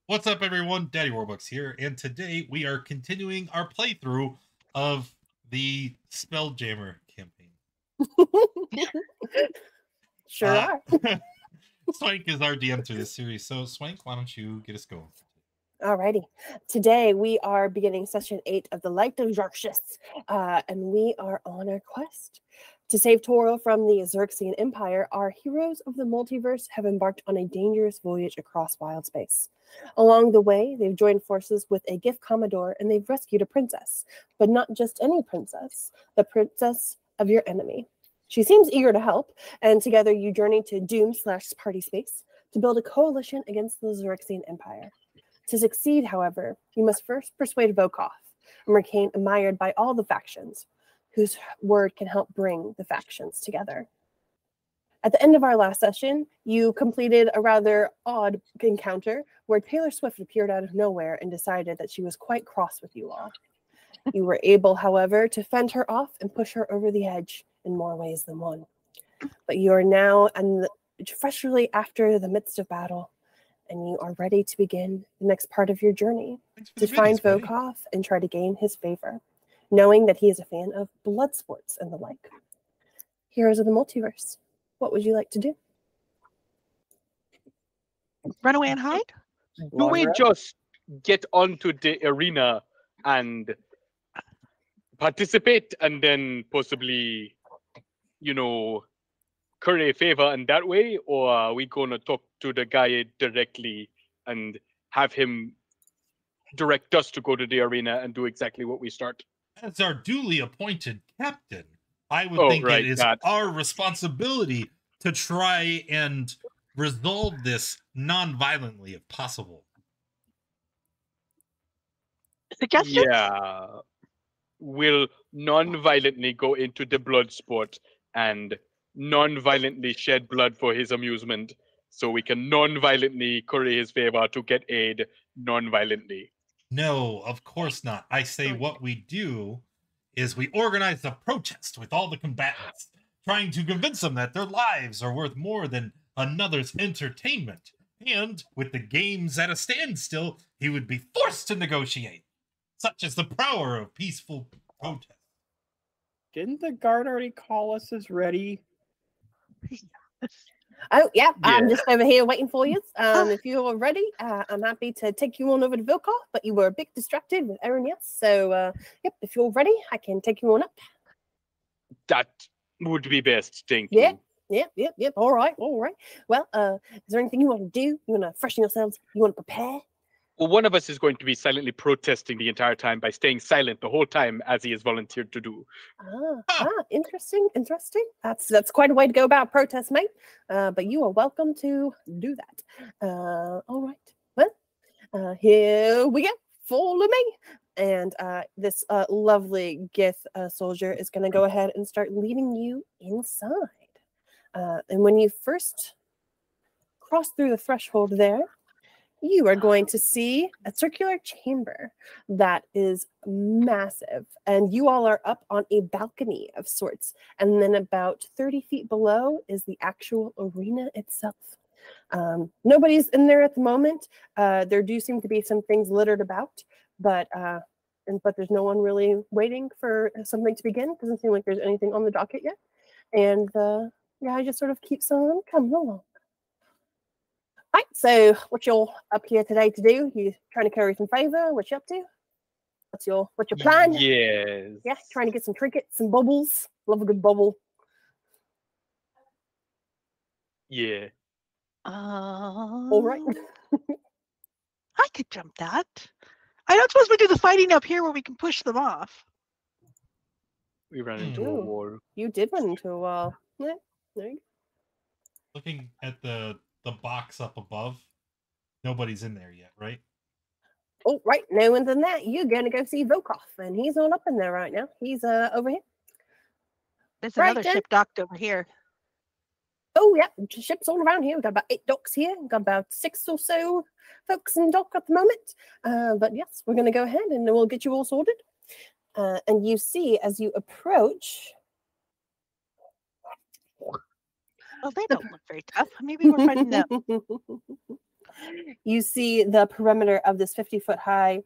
What's up, everyone? Daddy Warbucks here, and today we are continuing our playthrough of the Spelljammer campaign. Sure are. Swank is our DM through this series, so Swank, why don't you get us going? Alrighty. Today we are beginning session 8 of the Light of Xaryxis, and we are on our quest. To save Toro from the Xaryxian Empire, our heroes of the multiverse have embarked on a dangerous voyage across wild space. Along the way, they've joined forces with a Gift Commodore and they've rescued a princess, but not just any princess, the princess of your enemy. She seems eager to help, and together you journey to Doom/Party Space to build a coalition against the Xaryxian Empire. To succeed, however, you must first persuade Volkov and remain admired by all the factions, whose word can help bring the factions together. At the end of our last session, you completed a rather odd encounter where Taylor Swift appeared out of nowhere and decided that she was quite cross with you all. You were able, however, to fend her off and push her over the edge in more ways than one. But you are now freshly after the midst of battle, and you are ready to begin the next part of your journey to find Volkov and try to gain his favor, knowing that he is a fan of blood sports and the like. Heroes of the Multiverse, what would you like to do? Run away and hide? Do we just get onto the arena and participate and then possibly, curry a favor in that way? Or are we going to talk to the guy directly and have him direct us to go to the arena and do exactly what we start? As our duly appointed captain, I would think it is our responsibility to try and resolve this non-violently if possible. Suggestions? Yeah. We'll non-violently go into the blood sport and non-violently shed blood for his amusement, so we can non-violently curry his favor to get aid non-violently. No, of course not. I say what we do is we organize a protest with all the combatants, trying to convince them that their lives are worth more than another's entertainment. And with the games at a standstill, he would be forced to negotiate. Such is the power of peaceful protest. Didn't the guard already call us as ready? Oh, yeah. I'm just over here waiting for you. If you're ready, I'm happy to take you on over to Volkov, but you were a bit distracted with Aaron, yes. So, yep, if you're ready, I can take you on up. That would be best, thank you. Yep. All right. Well, is there anything you want to do? You want to freshen yourselves? You want to prepare? Well, one of us is going to be silently protesting the entire time by staying silent the whole time, as he has volunteered to do. Interesting. That's quite a way to go about protest, mate. But you are welcome to do that. All right. Well, here we go. Follow me. And this lovely Gith soldier is going to go ahead and start leading you inside. And when you first cross through the threshold there, you are going to see a circular chamber that is massive. And you all are up on a balcony of sorts. And then about 30 feet below is the actual arena itself. Nobody's in there at the moment. There do seem to be some things littered about, but there's no one really waiting for something to begin. Doesn't seem like there's anything on the docket yet. And I just sort of keeps on coming along. Right, so what you're up here today to do? You trying to curry some favor? What you up to? What's your plan? Yes. Yeah, trying to get some trinkets, some bubbles. Love a good bubble. Yeah. All right. I could jump that. I don't suppose we do the fighting up here where we can push them off. We ran into a wall. You did run into a wall. Yeah, there you go. Looking at the box up above, nobody's in there yet, right? Oh, right. No one's in that. You're going to go see Volkov, and he's all up in there right now. He's over here. There's another ship docked over here. Oh, yeah. Ships all around here. We've got about 8 docks here. We've got about 6 or so folks in dock at the moment. But yes, we're going to go ahead, and we'll get you all sorted. And you see, as you approach... Oh, they don't look very tough. Maybe we're fighting them. You see the perimeter of this 50-foot-high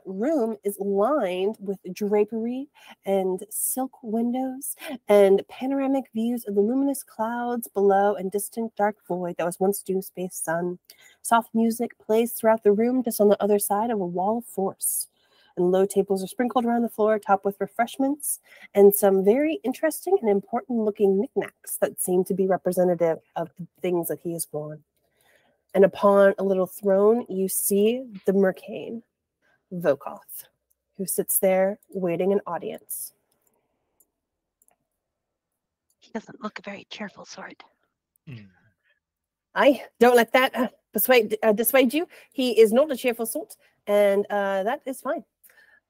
room is lined with drapery and silk windows and panoramic views of the luminous clouds below and distant dark void that was once Doom Space Sun. Soft music plays throughout the room just on the other side of a wall of force. And low tables are sprinkled around the floor, topped with refreshments and some very interesting and important-looking knickknacks that seem to be representative of the things that he has worn. And upon a little throne, you see the Mercane, Vokoth, who sits there waiting an audience. He doesn't look a very cheerful sort. I don't let that dissuade you. He is not a cheerful sort, and that is fine.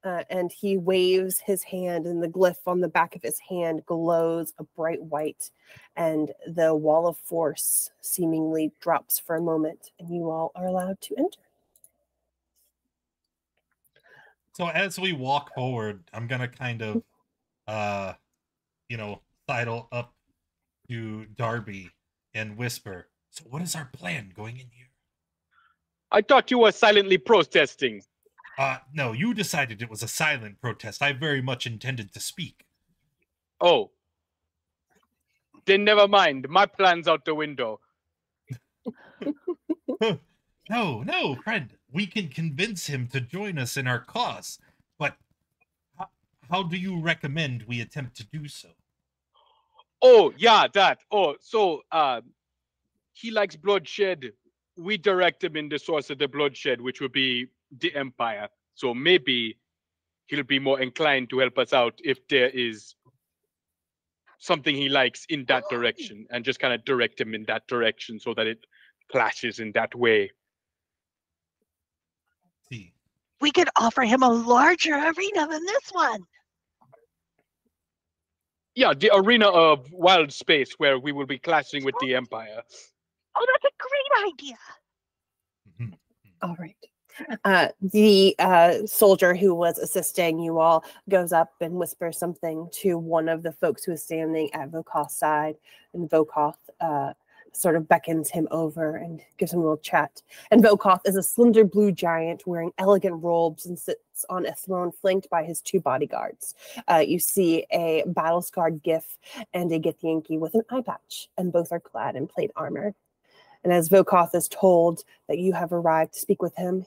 And he waves his hand, and the glyph on the back of his hand glows a bright white, and the wall of force seemingly drops for a moment, and you all are allowed to enter. So as we walk forward, I'm gonna kind of, sidle up to Darby and whisper, "So what is our plan going in here?" I thought you were silently protesting. No, you decided it was a silent protest. I very much intended to speak. Oh. Then never mind. My plan's out the window. No, friend. We can convince him to join us in our cause. But how do you recommend we attempt to do so? Oh, yeah, that. Oh, so he likes bloodshed. We direct him in the source of the bloodshed, which would be the Empire. So maybe he'll be more inclined to help us out if there is something he likes in that direction, and just kind of direct him in that direction so that it clashes in that way. See. We could offer him a larger arena than this one. Yeah, the arena of wild space where we will be clashing with the Empire. Oh, that's a great idea. All right. The soldier who was assisting you all goes up and whispers something to one of the folks who is standing at Vokoth's side, and Vokoth sort of beckons him over and gives him a little chat. And Vokoth is a slender blue giant wearing elegant robes and sits on a throne flanked by his two bodyguards. You see a battle-scarred Gith and a Githyanki with an eye patch, and both are clad in plate armor. And as Vokoth is told that you have arrived to speak with him,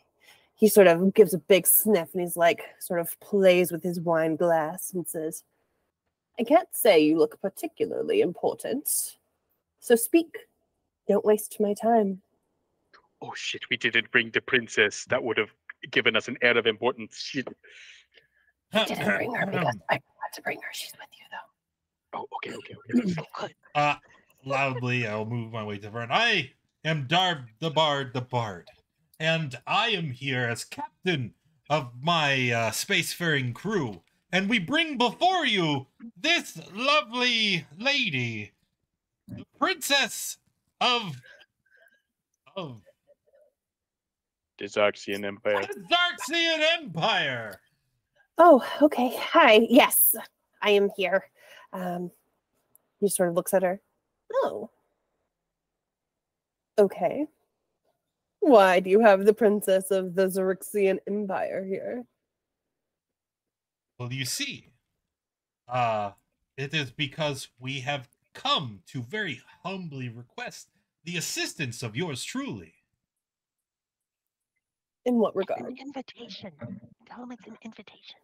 he sort of gives a big sniff, and he's like, sort of plays with his wine glass and says, "I can't say you look particularly important. So speak. Don't waste my time." Oh shit, we didn't bring the princess. That would have given us an air of importance. Shit. I didn't bring her because I had to bring her. She's with you, though. Oh, okay. Oh, good. Loudly, I'll move my way to the front. I am Darb the Bard, and I am here as captain of my spacefaring crew, and we bring before you this lovely lady, the princess of The Xaryxian Empire. the Xaryxian Empire. Oh, okay. Hi. Yes, I am here. He sort of looks at her. Oh. Okay. Why do you have the princess of the Xaryxian Empire here? Well, you see, it is because we have come to very humbly request the assistance of yours truly. In what It's regard? an invitation. Tell him it's an invitation.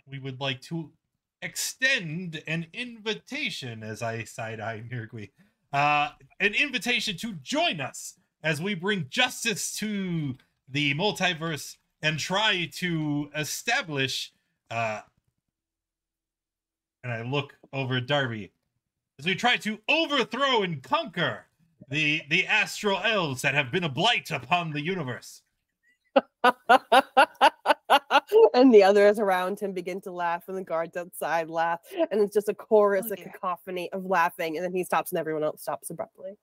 We would like to extend an invitation, as I side-eye Nirgui, an invitation to join us as we bring justice to the multiverse and try to establish, and I look over at Darby, as we try to overthrow and conquer the astral elves that have been a blight upon the universe. And the others around him begin to laugh, and the guards outside laugh, and it's just a chorus, Oh, a dear. cacophony of laughing, and then he stops, and everyone else stops abruptly.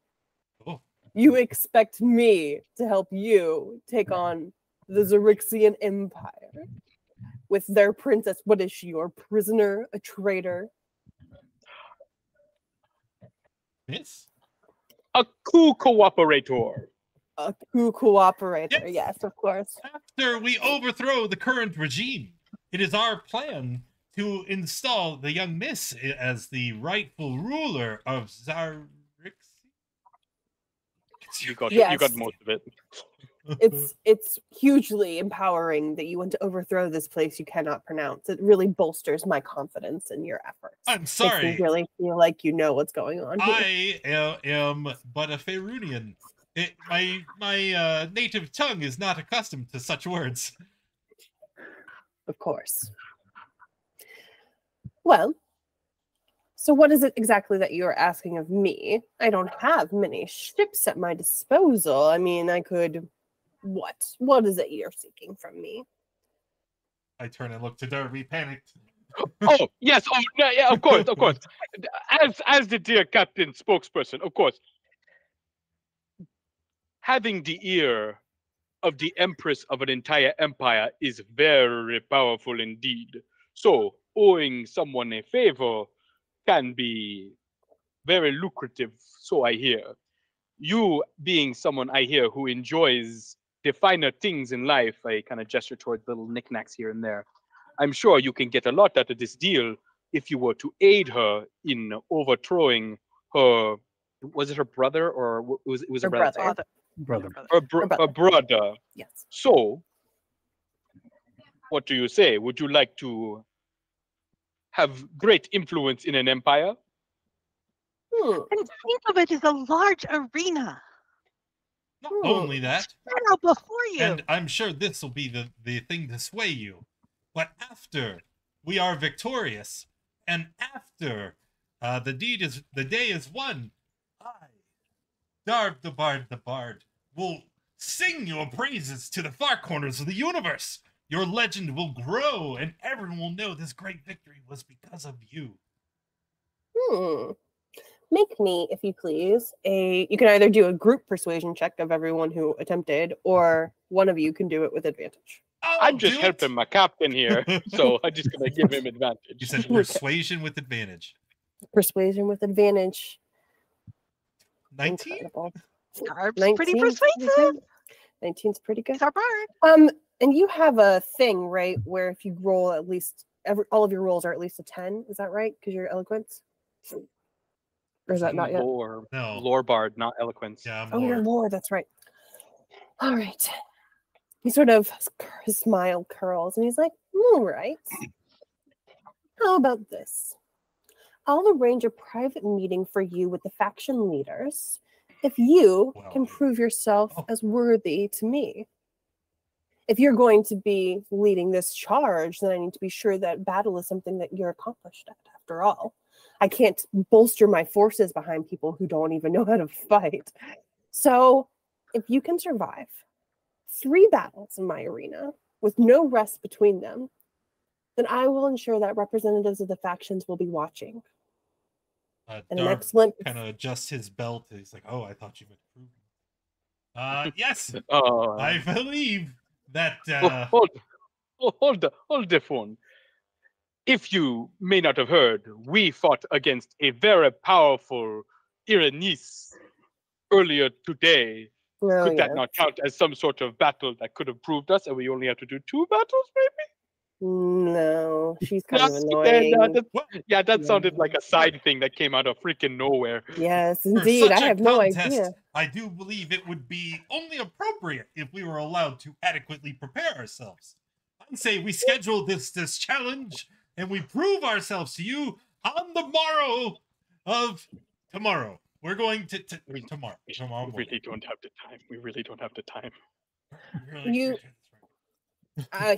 Oh. You expect me to help you take on the Xaryxian Empire with their princess? What is she, your prisoner, a traitor? Miss? A cool cooperator. A true cooperator, Yes. yes, of course. After we overthrow the current regime, it is our plan to install the young miss as the rightful ruler of Xaryxis. You got Yes. most of it. It's hugely empowering that you want to overthrow this place you cannot pronounce. It really bolsters my confidence in your efforts. I'm Makes sorry. me really feel like you know what's going on here. I am but a Faerunian. My native tongue is not accustomed to such words. Of course. Well, so what is it exactly that you're asking of me? I don't have many ships at my disposal. I mean, I could... What is it you're seeking from me? I turn and look to Derby, panicked. Oh yes, oh no, yeah, of course. As the dear captain spokesperson, of course. Having the ear of the empress of an entire empire is very powerful indeed. So owing someone a favor can be very lucrative, so I hear. You being someone I hear who enjoys the finer things in life, I kind of gesture towards little knickknacks here and there. I'm sure you can get a lot out of this deal if you were to aid her in overthrowing her. Was it her brother or it was Her a brother? brother. Brother. Her brother. Yes. So, what do you say? Would you like to have great influence in an empire? Hmm. And think of it as a large arena. Not only that, Spread out before you. and I'm sure this will be the thing to sway you, but after we are victorious, and after the day is won, I, Darb the Bard, will sing your praises to the far corners of the universe. Your legend will grow, and everyone will know this great victory was because of you. Make me, if you please, you can either do a group persuasion check of everyone who attempted, or one of you can do it with advantage. I'm just helping my captain here, so I'm just gonna give him advantage. You said persuasion with advantage. Persuasion with advantage. 19? Incredible. Darb's pretty 19's persuasive. 19's pretty good. He's our bard. And you have a thing, right, where if you roll at least all of your rolls are at least a 10, is that right? Because you're eloquence? Or is that not yet? No. Lore bard, not eloquence. Yeah, I'm Oh, you're lore. lore, that's right. All right. He sort of, his smile curls, and he's like, all right. How about this? I'll arrange a private meeting for you with the faction leaders if you can prove yourself as worthy to me. If you're going to be leading this charge, then I need to be sure that battle is something that you're accomplished at, after all. I can't bolster my forces behind people who don't even know how to fight. So if you can survive 3 battles in my arena with no rest between them, then I will ensure that representatives of the factions will be watching. And an Darb excellent... kind of adjusts his belt. He's like, oh, I thought you meant prove. Yes, I believe that... Hold the phone. If you may not have heard, we fought against a very powerful Iranice earlier today. Could that not count as some sort of battle that could have proved us, and we only have to do 2 battles, maybe? No, she's kind of annoying. That sounded like a side thing that came out of freaking nowhere. Yes, indeed. I have no idea. I do believe it would be only appropriate if we were allowed to adequately prepare ourselves. I say we schedule this challenge, and we prove ourselves to you on the morrow of tomorrow. We're going to tomorrow. Tomorrow we really don't have the time. We really don't have the time.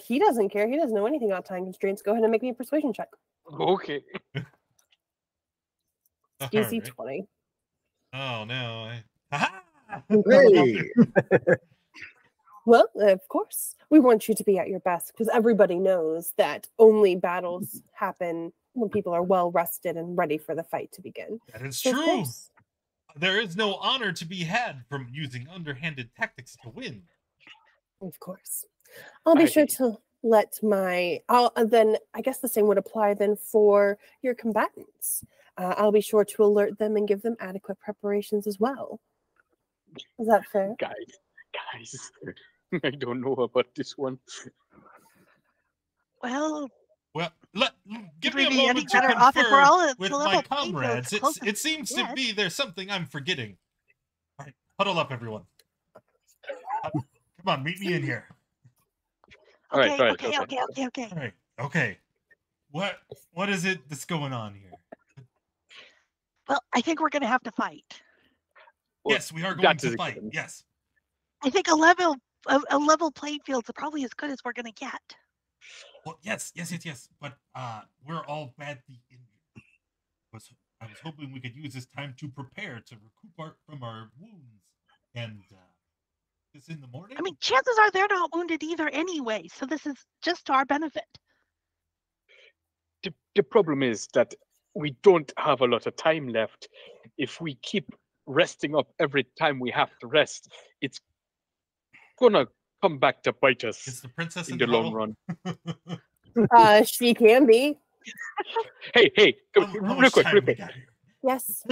He doesn't care. He doesn't know anything about time constraints. Go ahead and make me a persuasion check. Okay. DC 20. Oh no! Hey. Well, of course, we want you to be at your best because everybody knows that only battles happen when people are well rested and ready for the fight to begin. That is true. There is no honor to be had from using underhanded tactics to win. Of course. I'll be sure to let then I guess the same would apply then for your combatants. I'll be sure to alert them and give them adequate preparations as well. Is that fair? Guys, Guys, I don't know about this one. Well, Well, give we me a be any moment to better off if we're confer all at with the my level playing field comrades. close It seems to yet. be there's something I'm forgetting. All right, huddle up, everyone. Come on, meet me in here. All right, Okay. All right, okay. What is it that's going on here? Well, I think we're going to have to fight. Well, Yes, we are going that to is a fight. given. Yes. I think a level playing field's probably as good as we're going to get. Well, yes. But we're all badly injured. I was hoping we could use this time to prepare to recoup from our wounds. And this in the morning. I mean, chances are they're not wounded either anyway, so this is just to our benefit. The problem is that we don't have a lot of time left. If we keep resting up every time we have to rest, it's gonna come back to bite Is us the princess in the long run. She can be. Hey, How real much quick, time real we quick. got here? Yes,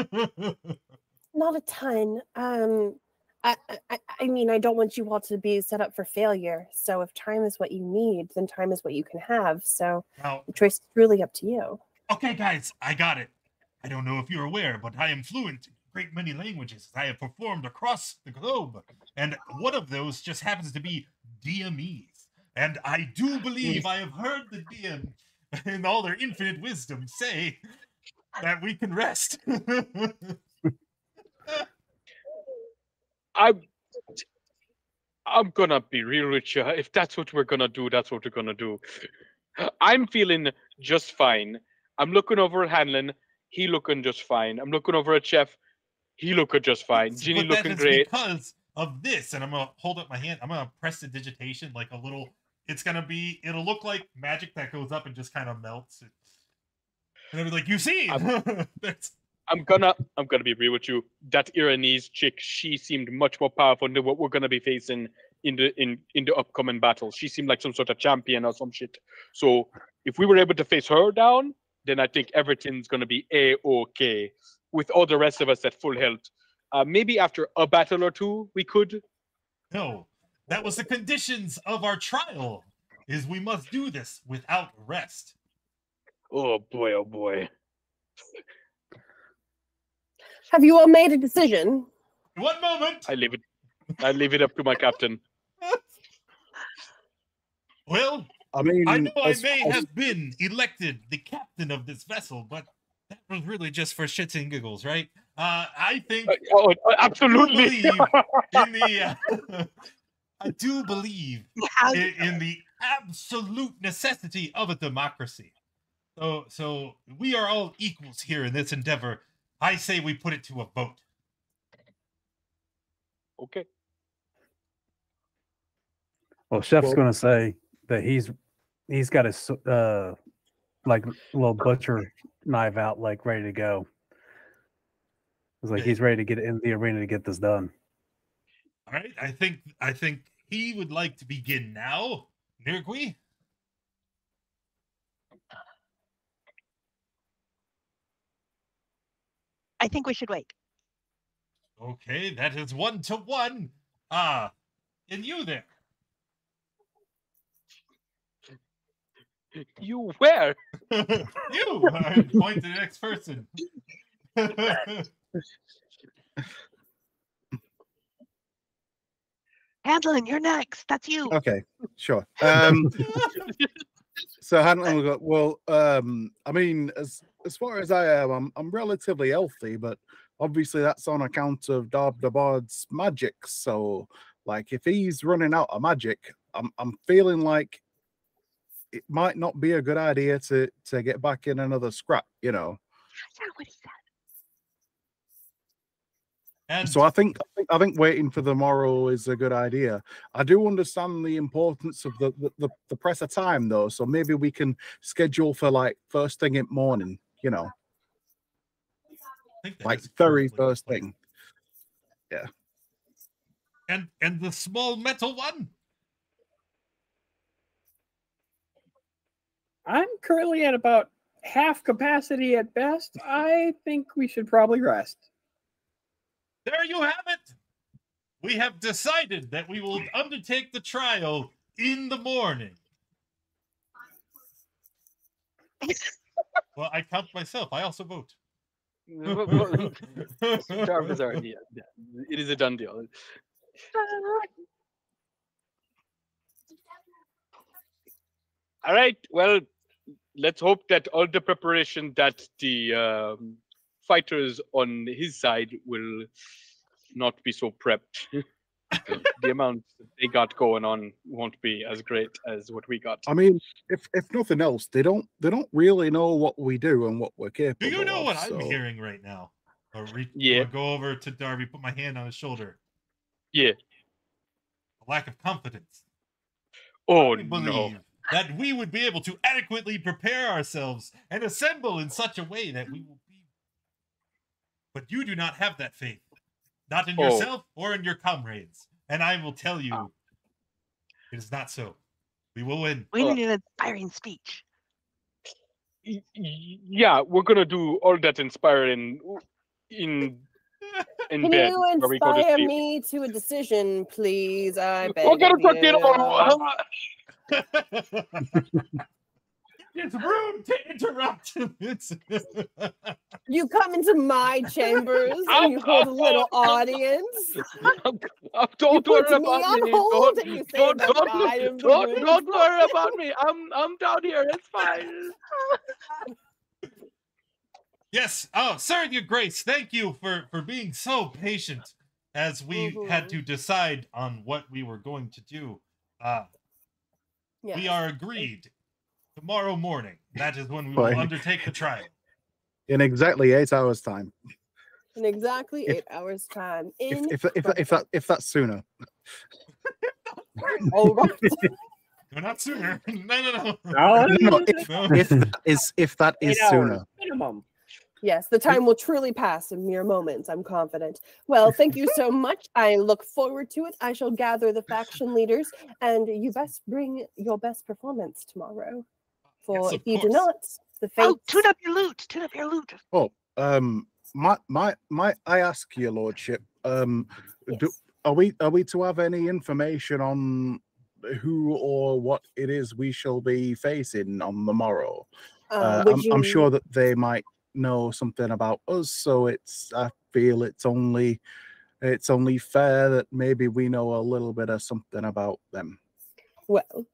not a ton. I mean, I don't want you all to be set up for failure. So if time is what you need, then time is what you can have. So Now, the choice is really up to you. okay, guys, I got it. I don't know if you're aware, but I am fluent in a great many languages. I have performed across the globe, and one of those just happens to be DMEs. And I do believe I have heard the DM, in all their infinite wisdom, say that we can rest. I'm gonna be real with you. If that's what we're gonna do, that's what we're gonna do. I'm feeling just fine. I'm looking over at Hanlon. He looking just fine. I'm looking over at Chef. He looking just fine. Yes, Ginny but that looking is great. because of this, and I'm gonna hold up my hand. I'm gonna press the digitation like a little. It'll look like magic that goes up and just kind of melts. And I'll be like, you see, that's I'm gonna be real with you. That Iranese chick, she seemed much more powerful than what we're gonna be facing in the upcoming battle. She seemed like some sort of champion or some shit. So if we were able to face her down, then I think everything's gonna be a-okay. With all the rest of us at full health. Maybe after a battle or two, we could. no. That was the conditions of our trial. Is we must do this without rest. Oh boy, oh boy. Have you all made a decision? One moment. I leave it up to my captain. Well, I mean, I know I may have been elected the captain of this vessel, but that was really just for shits and giggles, right? I think Absolutely. I do believe in the absolute necessity of a democracy. So we are all equals here in this endeavor. I say we put it to a vote. Okay. Well, Chef's going to say that he's got his like little butcher knife out, like ready to go. It's like he's ready to get in the arena to get this done. All right, I think he would like to begin now. Nirgui? I think we should wait. Okay, that is 1-1. And you there? You where? You! I point to the next person. Handlin, you're next. That's you. Okay, sure. So Hanlon will go, well, I mean, as far as I am, I'm relatively healthy, but obviously that's on account of Darbard's magic. So, like, if he's running out of magic, I'm feeling like it might not be a good idea to get back in another scrap, you know. That's not what he said. And So I think waiting for the morrow is a good idea. I do understand the importance of the press of time though, so maybe we can schedule for like first thing in morning, you know, I think that like is very perfectly first planned. thing. Yeah. And the small metal one? I'm currently at about half capacity at best. I think we should probably rest. There you have it. we have decided that we will undertake the trial in the morning. Well, I count myself. I also vote. Jarvis already. Yeah, it is a done deal. All right. Well, let's hope that all the preparation that the fighters on his side will not be so prepped. The amount that they got going on won't be as great as what we got. I mean, if nothing else, they don't really know what we do and what we're capable Do you know of, what so... I'm hearing right now? Yeah. Or go over to Darby, put my hand on his shoulder. Yeah. A lack of confidence. Oh, I believe that we would be able to adequately prepare ourselves and assemble in such a way that we will be. But you do not have that faith. Not in yourself or in your comrades. And I will tell you, it is not so. We will win. We need an inspiring speech. Yeah, we're gonna do all that inspiring in Can bed. you where we go to inspire sleep. me to a decision, please? I beg We're gonna of fucking you. It's rude to interrupt. You come into my chambers and you hold a little audience. Don't put worry me about on me. hold and you say Don't that I am the don't good worry about me. I'm down here. It's fine. Yes. Oh, sir, your grace. Thank you for being so patient as we had to decide on what we were going to do. We are agreed. Tomorrow morning. That is when we will undertake the trial. In exactly 8 hours' time. In exactly 8 hours' time. If that's sooner. All right. No, not sooner. No. No, if that is sooner. Minimum. Yes, the time will truly pass in mere moments, I'm confident. Well, thank you so much. I look forward to it. I shall gather the faction leaders, and you best bring your best performance tomorrow. For if you do not, the fate. Oh, tune up your loot. Tune up your loot. Oh, I ask your lordship, Yes. are we to have any information on who or what it is we shall be facing on the morrow? I'm sure that they might know something about us, so I feel it's only fair that maybe we know a little bit of something about them. Well,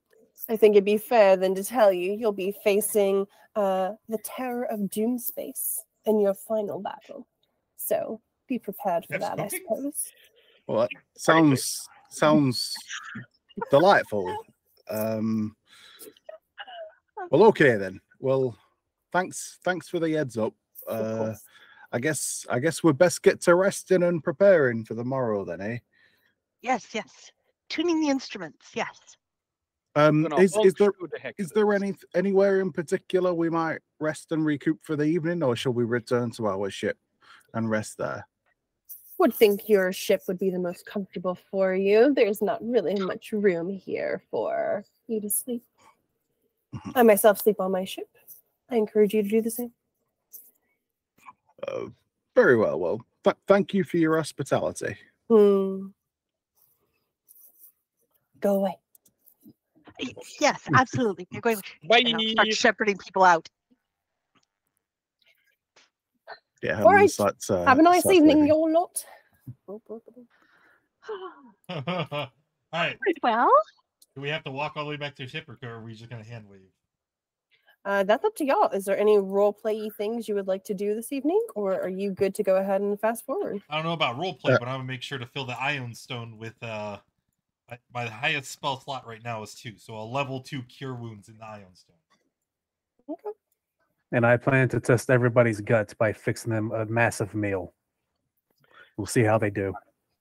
I think it'd be fair then to tell you you'll be facing the terror of Doomspace in your final battle. So be prepared for that, I suppose. Well, that sounds delightful. Well, okay then. Well, thanks for the heads up. I guess we'd best get to resting and preparing for the morrow then, eh? Yes. Tuning the instruments. Yes. Is there anywhere in particular we might rest and recoup for the evening, or shall we return to our ship and rest there? Would think your ship would be the most comfortable for you. There's not really much room here for you to sleep. I myself sleep on my ship. I encourage you to do the same. Very well. Well, thank you for your hospitality. Go away. Yes, absolutely. You're going to start shepherding people out. Yeah. All right. Have a nice evening, you lot. All right. Well, do we have to walk all the way back to the ship, or are we just going to hand wave? That's up to y'all. Is there any role-play things you would like to do this evening, or are you good to go ahead and fast forward? I don't know about role-play, but I'm going to make sure to fill the Ion Stone with... my highest spell slot right now is 2, so a level 2 Cure Wounds in the Ion Stone. Okay. And I plan to test everybody's guts by fixing them a massive meal. We'll see how they do.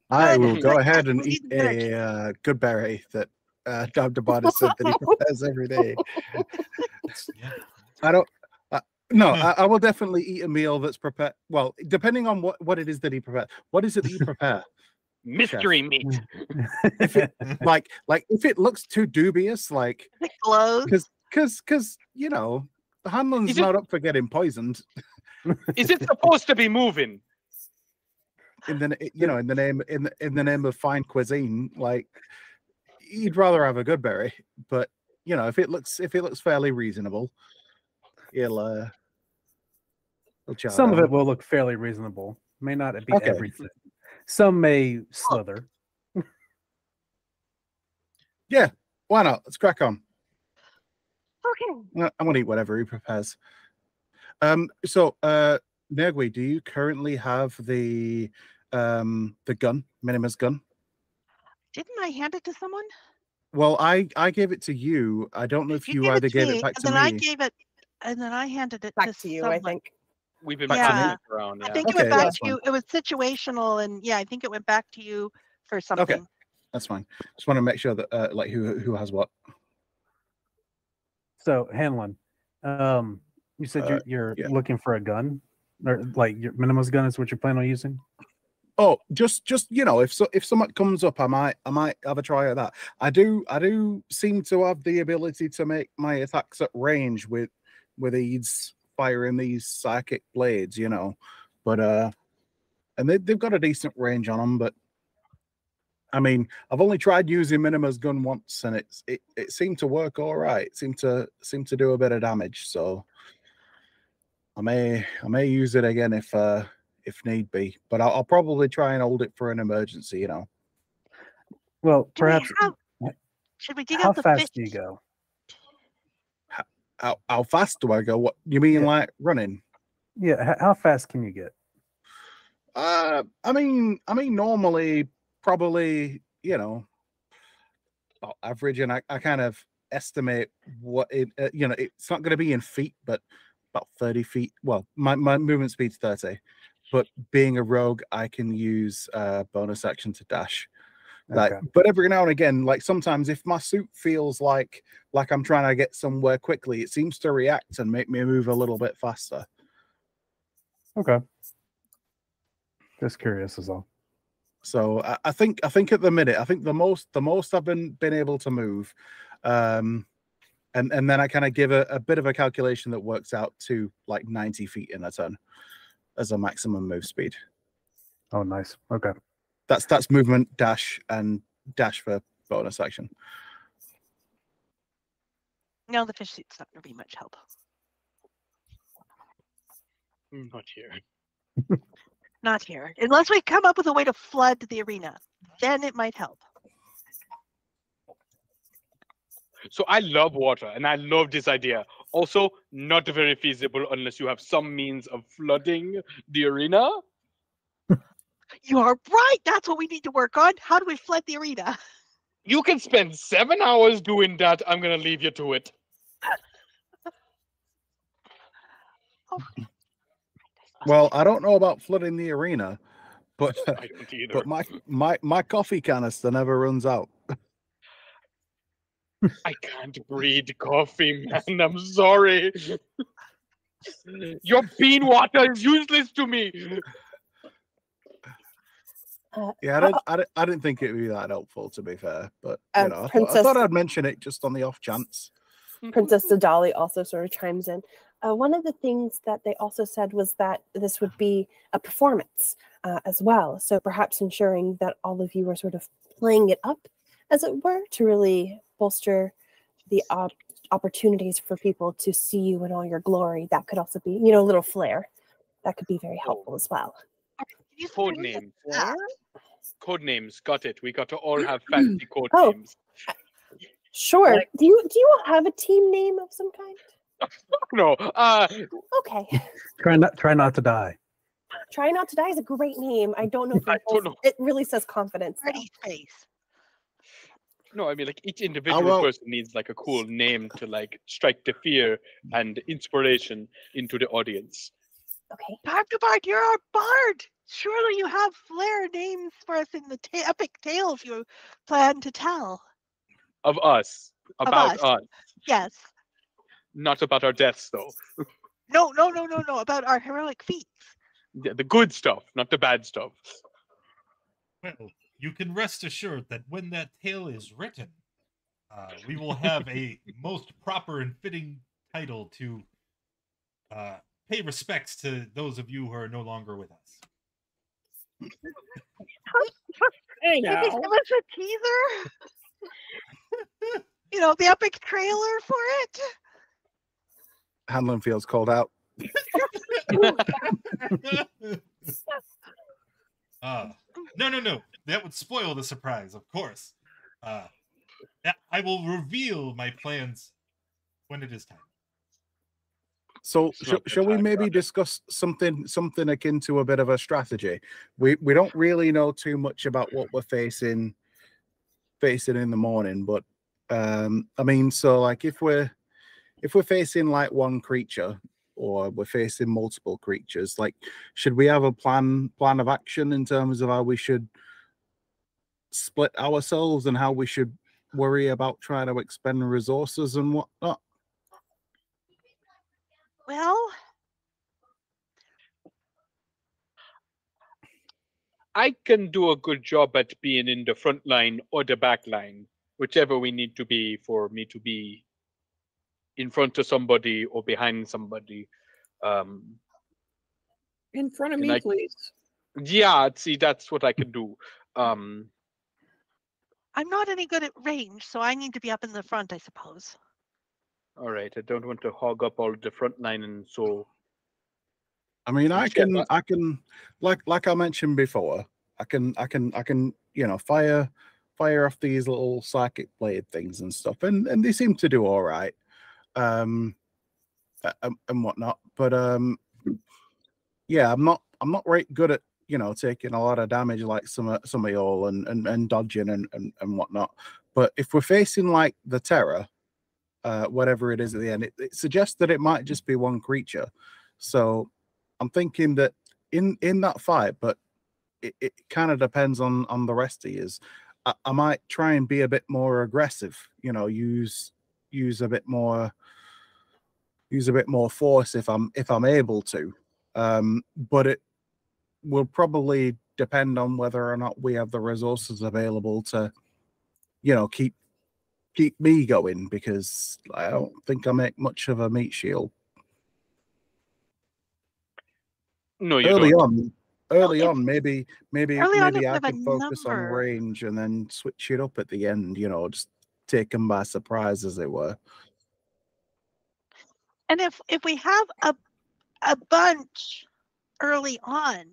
I will go ahead and eat a good berry that Dr. Bada said that he prepares every day. I will definitely eat a meal that's prepared. Well, depending on what it is that he prepared. What is it that you prepare? Mystery meat. If it, like if it looks too dubious, like it glows. Because the handler's not up for getting poisoned. Is it supposed to be moving? in the name of fine cuisine, like you'd rather have a good berry, but if it looks fairly reasonable, he'll chow Some of down. it will look fairly reasonable. May not be Okay. everything. Some may slither. Yeah, why not? Let's crack on. Okay. I'm gonna eat whatever he prepares. So, Nergui, do you currently have the gun, Minima's gun? Didn't I hand it to someone? Well, I gave it to you. I don't know if you gave either it to gave me, it back and to then I me. gave it, and then I handed it Back to you, I someone. think. We've been Back to passing Yeah, it around. I Yeah. think it Okay, went back that's to you. fine. It was situational, and yeah, I think it went back to you for something. That's fine. Just want to make sure that like who has what. So, Hanlon, you said you're yeah. looking for a gun, or like your Minima's gun is what you're planning on using. Oh, just if something comes up, I might have a try at that. I do seem to have the ability to make my attacks at range with these firing these psychic blades, but and they've got a decent range on them. But I mean, I've only tried using Minima's gun once, and it seemed to work all right. It seemed to do a bit of damage. So I may use it again if need be, but I'll probably try and hold it for an emergency. Well, Do we perhaps. should we dig How out the fast fish? do you go? How fast do I go? What you mean, Yeah. like running? Yeah, how fast can you get? I mean, normally probably about average, and I kind of estimate what it it's not going to be in feet, but about 30 feet. Well, my movement speed's 30, but being a rogue, I can use bonus action to dash. Like, Okay. but every now and again, like sometimes if my suit feels like I'm trying to get somewhere quickly, it seems to react and make me move a little bit faster. Okay. Just curious is all. So I think at the minute, I think the most I've been able to move, and then I kind of give a bit of a calculation that works out to like 90 feet in a turn as a maximum move speed. Oh, nice. Okay. That's movement, dash, and dash for bonus action. No, the fish suit's not going to be much help. Not here. Not here, unless we come up with a way to flood the arena. Then it might help. So I love water, and I love this idea. Also, not very feasible unless you have some means of flooding the arena. You are right. That's what we need to work on. How do we flood the arena? You can spend 7 hours doing that. I'm gonna leave you to it. Well, I don't know about flooding the arena, but I don't either. but my coffee canister never runs out. I can't breed coffee, man. I'm sorry. Your bean water is useless to me. Yeah, I didn't think it would be that helpful, to be fair. But I Princess- thought I'd mention it just on the off chance. Princess Zadali also sort of chimes in. One of the things that they also said was that this would be a performance as well. So perhaps ensuring that all of you are sort of playing it up, as it were, to really bolster the opportunities for people to see you in all your glory. That could also be, a little flair. That could be very helpful as well. Code names. Code names. Got it. We got to all have fancy code names. Sure. Do you all have a team name of some kind? No. Okay. Try not to die. Try Not to Die is a great name. I don't know if I don't know. it really says confidence. though. Pretty space. No, I mean, like each individual person needs like a cool name to like strike the fear and inspiration into the audience. Okay. Dr. Bard, you're our bard. Surely you have flair names for us in the epic tales you plan to tell. Of us. About us. us. Yes. Not about our deaths, though. No. About our heroic feats. Yeah, the good stuff, not the bad stuff. Well, you can rest assured that when that tale is written, we will have a most proper and fitting title to pay respects to those of you who are no longer with us. Hey You now. think it was a teaser? The epic trailer for it? Hanlon feels called out. No. That would spoil the surprise, of course. I will reveal my plans when it is time. So It's not the shall we time, maybe Roger. discuss something akin to a bit of a strategy? We don't really know too much about what we're facing in the morning, but I mean, so like if we're facing like one creature or we're facing multiple creatures, like should we have a plan of action in terms of how we should split ourselves and how we should worry about trying to expend resources and whatnot? Well, I can do a good job at being in the front line or the back line, whichever we need to be for me to be in front of somebody or behind somebody. In front of And me, I- please. Yeah, see, that's what I can do. I'm not any good at range, so I need to be up in the front, I suppose. All right, I don't want to hog up all the front line, and so I mean, I Whichever. can, like I mentioned before, I can, fire off these little psychic blade things and stuff, and they seem to do all right, and whatnot. But yeah, I'm not right good at taking a lot of damage like some of y'all and dodging and whatnot. But if we're facing like the Terror, whatever it is at the end, it suggests that it might just be one creature. So I'm thinking that in that fight, but it kind of depends on the rest of yous. I might try and be a bit more aggressive, use a bit more force if I'm able to. But it will probably depend on whether or not we have the resources available to, keep me going, because I don't think I make much of a meat shield. no, you Early don't. on, maybe Early on, if I we have a could focus on number. range and then switch it up at the end, just take them by surprise, as it were. And if we have a bunch early on,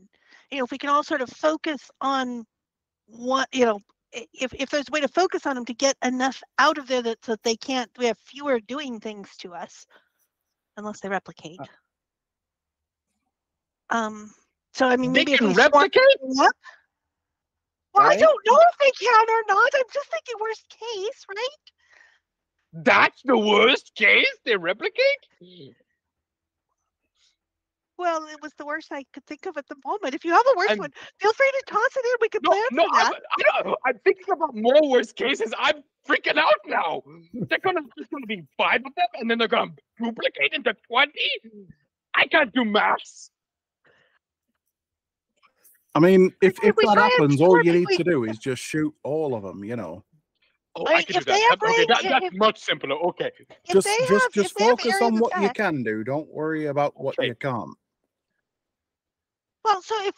if we can all sort of focus on what, if there's a way to focus on them to get enough out of there so that we have fewer doing things to us, unless they replicate. So I mean, They maybe if can we swarm replicate? them up. Well, I Right? don't know if they can or not. I'm just thinking worst case, right? That's the worst case. They replicate. Well, it was the worst I could think of at the moment. If you have a worse And- one, feel free to toss it in. We can No, plan no, for that. I'm thinking about more worst cases. I'm freaking out now. There's gonna be 5 of them, and then they're gonna duplicate into 20. I can't do maths. I mean, if we that try and happens, all swarm you it, need we- to do is just shoot all of them. Oh, I I mean, can do if they that. have Okay, range- that's if- much simpler. Okay. If they have focus area on of what you effect- can do. Don't worry about what Okay. you can't. Well, so if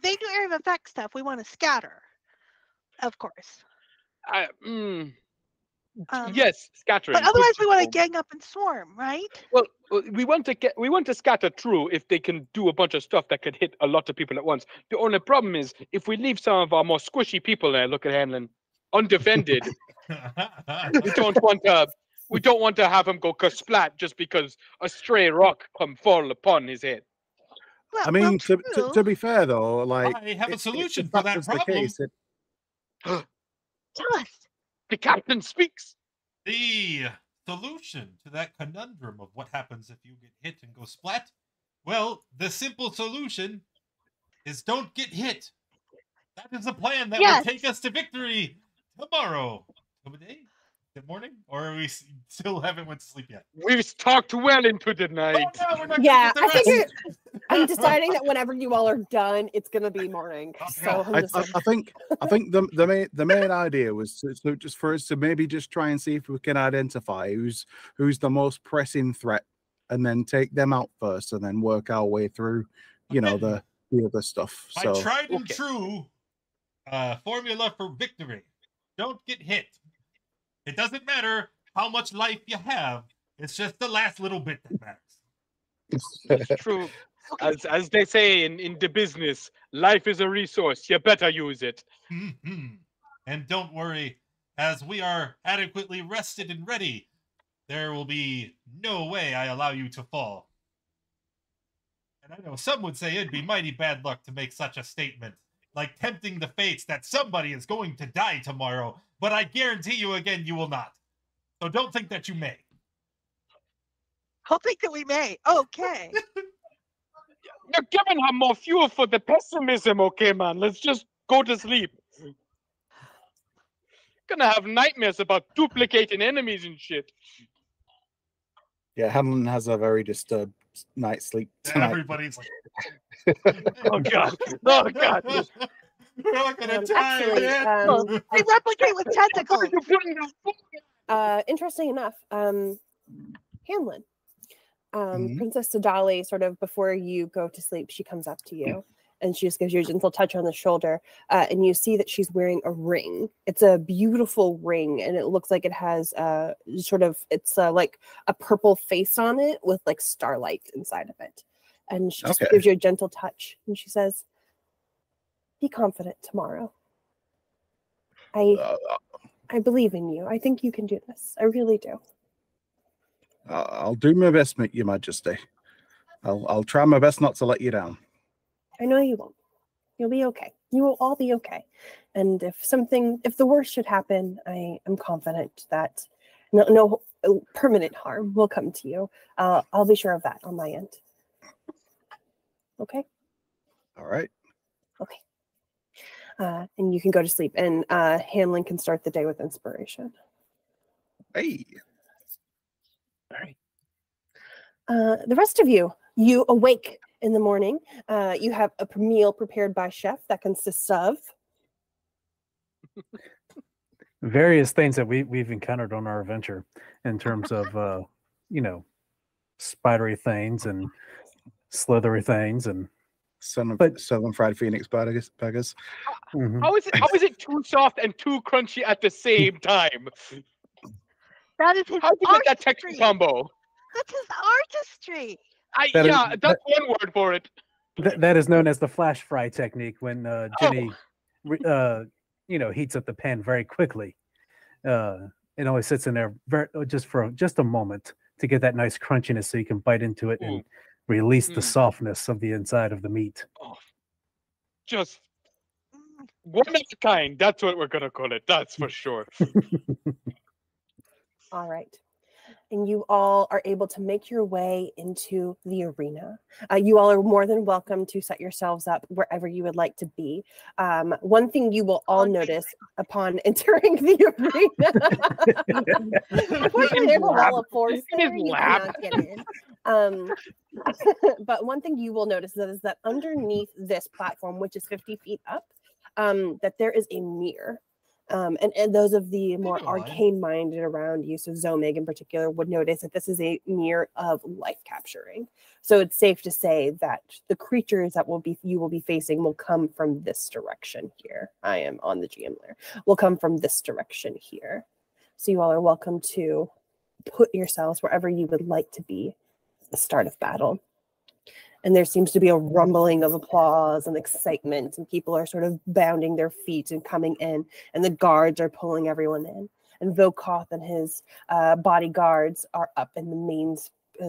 they do area of effect stuff, we want to scatter, of course. Yes, scattering. But otherwise, we want to good gang up and swarm, right? Well, we want to scatter through if they can do a bunch of stuff that could hit a lot of people at once. The only problem is if we leave some of our more squishy people there, look at Hanlon, undefended. we don't want to have him go kersplat just because a stray rock come fall upon his head. Well, I mean, true. to be fair though, like I have a solution if for that was problem. The case, Tell us. The captain speaks. The solution to that conundrum of what happens if you get hit and go splat? Well, the simple solution is don't get hit. That is a plan that Yes. will take us to victory tomorrow. Today? Good morning? Or are we still haven't went to sleep yet? We've talked well into the night. Oh, no, we're not Yeah, gonna I get the figured. rest. I'm deciding that whenever you all are done, it's gonna be morning. Okay. So I'm just I think the main idea was to just for us to maybe just try and see if we can identify who's the most pressing threat, and then take them out first, and then work our way through, Okay. the the other stuff. My So tried and true formula for victory. Don't get hit. It doesn't matter how much life you have. It's just the last little bit that matters. It's true. As they say in the business, life is a resource. You better use it. Mm-hmm. And don't worry, as we are adequately rested and ready, there will be no way I allow you to fall. And I know some would say it'd be mighty bad luck to make such a statement, like tempting the fates that somebody is going to die tomorrow, but I guarantee you again, you will not. So don't think that you may. I'll think that we may. Okay. You're giving her more fuel for the pessimism, okay, man? Let's just go to sleep. Gonna have nightmares about duplicating enemies and shit. yeah, Hamlin has a very disturbed night's sleep tonight. Everybody's like, Oh god. Oh god. we're not gonna die, Actually, man. They replicate with tentacles. Interesting enough, Hamlin, Mhm. Princess Sadali, sort of before you go to sleep, she comes up to you and she just gives you a gentle touch on the shoulder, and you see that she's wearing a ring. It's a beautiful ring, and it looks like it has it's like a purple face on it with like starlight inside of it. And she just Okay. gives you a gentle touch, and she says, "Be confident tomorrow. Uh, I believe in you. I think you can do this. I really do." I'll do my best, Your Majesty. I'll try my best not to let you down. I know you won't. You'll be okay. You will all be okay. And if the worst should happen, I am confident that no permanent harm will come to you. I'll be sure of that on my end. Okay? All right. Okay. And you can go to sleep. And Hamlin can start the day with inspiration. Hey. All right. The rest of you awake in the morning. You have a meal prepared by chef that consists of various things that we've encountered on our adventure in terms of spidery things and slithery things and Southern fried phoenix burgers. Mhm. How is it too soft and too crunchy at the same time? That is his How do you get that texture artistry. combo? That's his artistry. That's one word for it. That is known as the flash fry technique when Jenny heats up the pan very quickly. It always sits in there just a moment to get that nice crunchiness so you can bite into it and release the softness of the inside of the meat. Oh, just one of a kind. That's what we're gonna call it. That's for sure. all right. And you all are able to make your way into the arena. You all are more than welcome to set yourselves up wherever you would like to be. One thing you will all notice upon entering the arena. Unfortunately, there's a wall of force there. You cannot get in. But one thing you will notice is that underneath this platform, which is 50 feet up, that there is a mirror. And those of the more arcane-minded around you, so Zomig in particular, would notice that this is a mirror of life capturing. So it's safe to say that the creatures that you will be facing will come from this direction here. I am on the GM layer. Will come from this direction here. So you all are welcome to put yourselves wherever you would like to be at the start of battle. And there seems to be a rumbling of applause and excitement, and people are sort of bounding their feet and coming in, and the guards are pulling everyone in. And Vokoth and his bodyguards are up in the main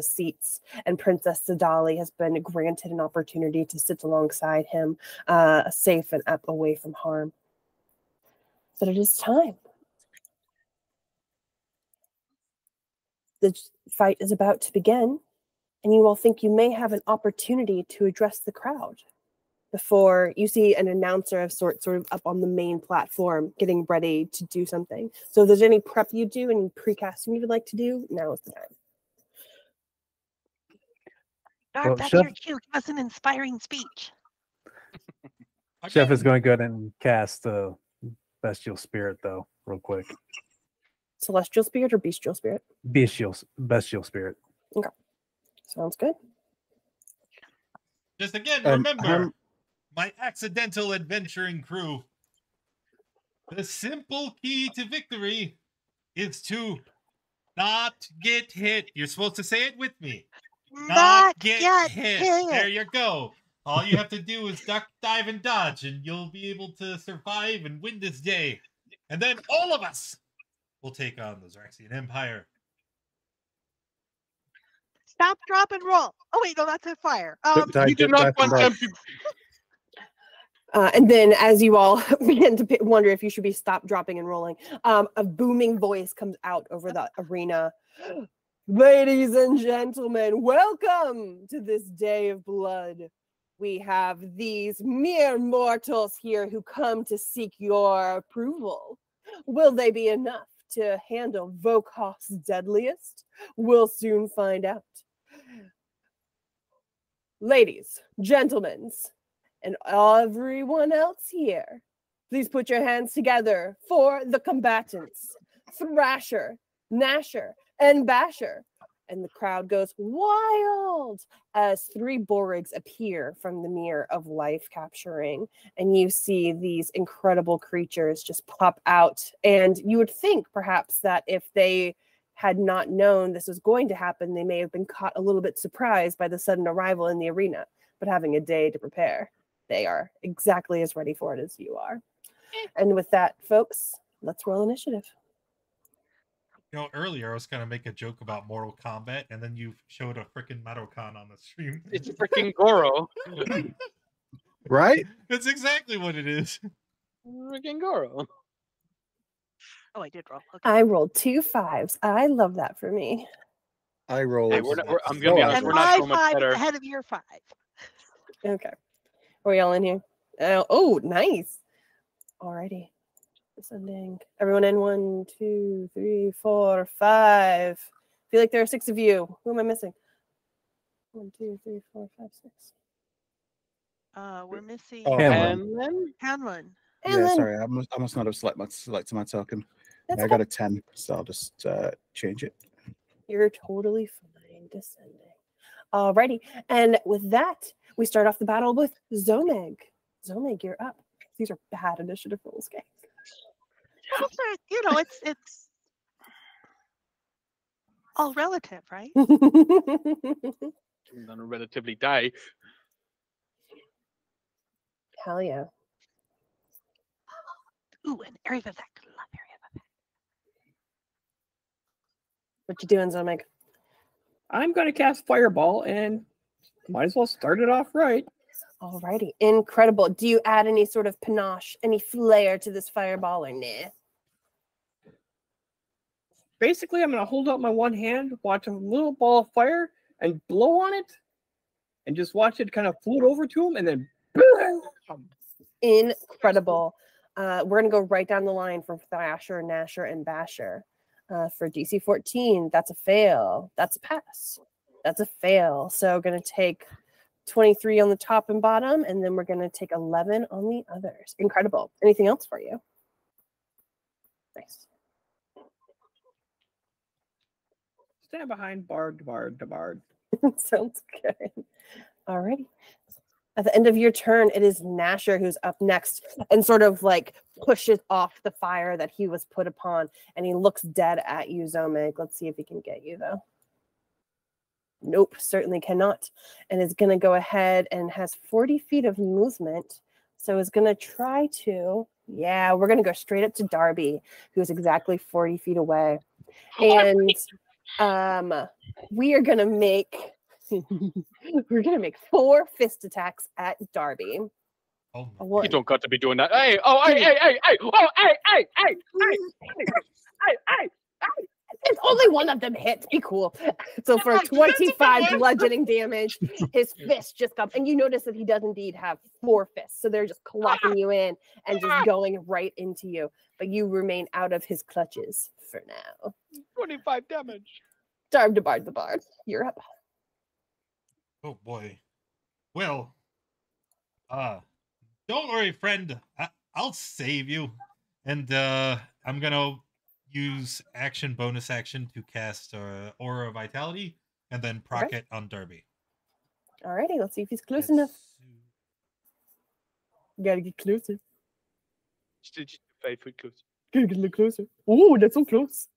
seats, and Princess Sadali has been granted an opportunity to sit alongside him, safe and up away from harm. But it is time. The fight is about to begin. And you all think you may have an opportunity to address the crowd before you see an announcer of sorts sort of up on the main platform getting ready to do something. So if there's any prep you do, any precasting you would like to do, now is the time. Dark, that's your cue. Give us an inspiring speech. Chef is going to go ahead and cast Bestial Spirit, though, real quick. Celestial Spirit or Bestial Spirit? Bestial Spirit. Okay. Sounds good. Just again, remember, my accidental adventuring crew, the simple key to victory is to not get hit. You're supposed to say it with me. Not get hit. There you go. All you have to do is duck, dive, and dodge, and you'll be able to survive and win this day. And then all of us will take on the Xaryxian Empire. Stop, drop, and roll. Oh wait, no, that's a fire. You do not want them to. And then, as you all begin to wonder if you should be stop, dropping, and rolling, a booming voice comes out over the arena. Ladies and gentlemen, welcome to this day of blood. We have these mere mortals here who come to seek your approval. Will they be enough to handle Vokhoff's deadliest? We'll soon find out. Ladies, gentlemen, and everyone else here, please put your hands together for the combatants, Thrasher, Gnasher, and Basher. And the crowd goes wild as 3 Borigs appear from the mirror of life capturing. And you see these incredible creatures just pop out. And you would think perhaps that if they had not known this was going to happen, they may have been caught a little bit surprised by the sudden arrival in the arena. But having a day to prepare, they are exactly as ready for it as you are. And with that, folks, let's roll initiative. You know, earlier I was going to make a joke about Mortal Kombat, and then you showed a freaking Madokan on the stream. It's freaking Goro. Right? That's exactly what it is. Freaking Goro. Oh, I did roll. Okay. I rolled 2 5s. I love that for me. I rolled. Hey, I'm gonna be honest, And we're not my so much 5 better. is ahead of your 5. Okay. Are we all in here? Oh, nice. Alrighty. Descending. Everyone in 1, 2, 3, 4, 5. I feel like there are 6 of you. Who am I missing? 1, 2, 3, 4, 5, 6. We're missing Hanlon. Hanlon. Yeah, sorry, I must not have selected my token. That's I okay. got a 10, so I'll just change it. You're totally fine. Descending. Alrighty. And with that, we start off the battle with Zomeg. Zomeg, you're up. These are bad initiative rolls, guys. You know, it's all relative, right? I'm gonna relatively die. Hell yeah. Ooh, an area of effect. Love area of effect. What you doing, Zomeg? I'm going to cast Fireball and might as well start it off right. Alrighty. Incredible. Do you add any sort of panache, any flair to this fireball or nah? Basically, I'm going to hold out my one hand, watch a little ball of fire, and blow on it, and just watch it kind of float over to him, and then Incredible. We're going to go right down the line from Thrasher, Gnasher, and Basher. For DC 14, that's a fail. That's a pass. That's a fail. So we're going to take 23 on the top and bottom, and then we're going to take 11 on the others. Incredible. Anything else for you? Nice. stand behind Bard. Sounds good. Alrighty. At the end of your turn, it is Gnasher who's up next and sort of like pushes off the fire that he was put upon, and he looks dead at you, Zomeg. Let's see if he can get you, though. Nope, certainly cannot. And is going to go ahead and has 40 feet of movement. So is going to try to, yeah, we're going to go straight up to Darby, who's exactly 40 feet away. And we are going to make, we're going to make 4 fist attacks at Darby. Oh, You don't got to be doing that. Hey, oh, hey. It's only one of them hits. Be cool. So for 25 bludgeoning damage, his fist just comes, and you notice that he does indeed have 4 fists. So they're just clocking you in and just going right into you. But you remain out of his clutches for now. 25 damage. Darb to Bard the Bard. You're up. Oh boy. Well, don't worry, friend. I'll save you. And I'm gonna use bonus action to cast Aura of Vitality, and then proc it on Darby. Alrighty, let's see if he's close enough. You gotta get closer. Just 5 foot close. Gotta get a little closer. Oh, that's so close.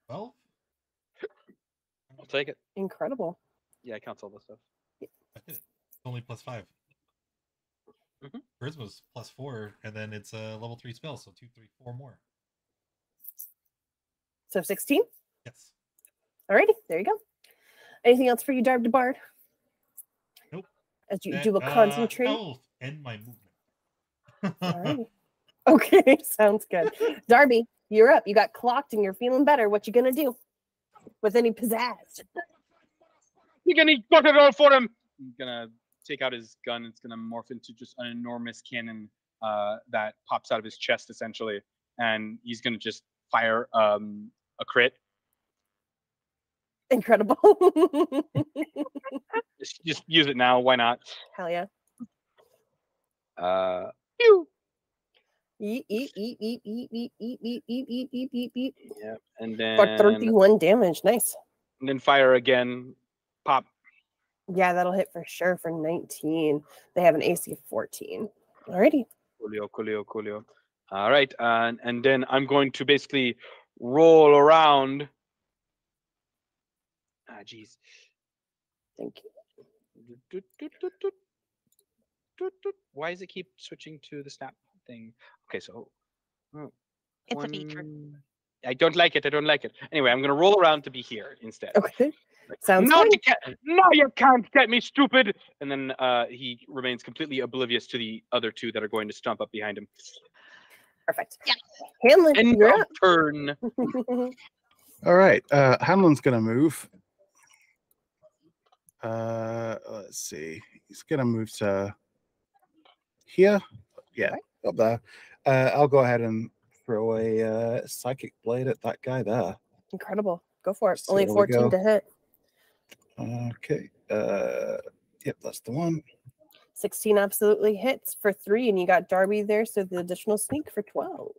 12? I'll take it. Incredible. Yeah, I count all this stuff. I did it. It's only +5. Charisma's +4, and then it's a level 3 spell, so 2, 3, 4 more. So 16? Yes. Alrighty, there you go. Anything else for you, Darb the Bard? Nope. As you do a concentrate. Health and my movement. Alrighty. Okay, sounds good. Darby, you're up. You got clocked and you're feeling better. What you gonna do? With any pizzazz? You're gonna got it all for him. I'm gonna take out his gun. It's gonna morph into just an enormous cannon that pops out of his chest, essentially, and he's gonna just fire a crit. Incredible. Just use it now. Why not? Hell yeah. Pew. Eat. Yeah, and then For 31 damage. Nice. And then fire again. Pop. Yeah, that'll hit for sure for 19. They have an AC of 14. Alrighty. Coolio. All right, and then I'm going to basically roll around. Jeez. Thank you. Why does it keep switching to the snap thing? Okay, so It's a feature. I don't like it. Anyway, I'm gonna roll around to be here instead. Okay. Sounds No, good. no, you can't get me, stupid. And then he remains completely oblivious to the other two that are going to stomp up behind him. Perfect. Yeah. Hanlon, End you're of up. turn. All right. Hanlon's gonna move. Let's see. He's gonna move to here. Yeah, up there. I'll go ahead and throw a psychic blade at that guy there. Incredible. Go for it. So Only there we 14 go. to hit. Okay. Yep, that's the one. 16 absolutely hits for 3, and you got Darby there, so the additional sneak for 12.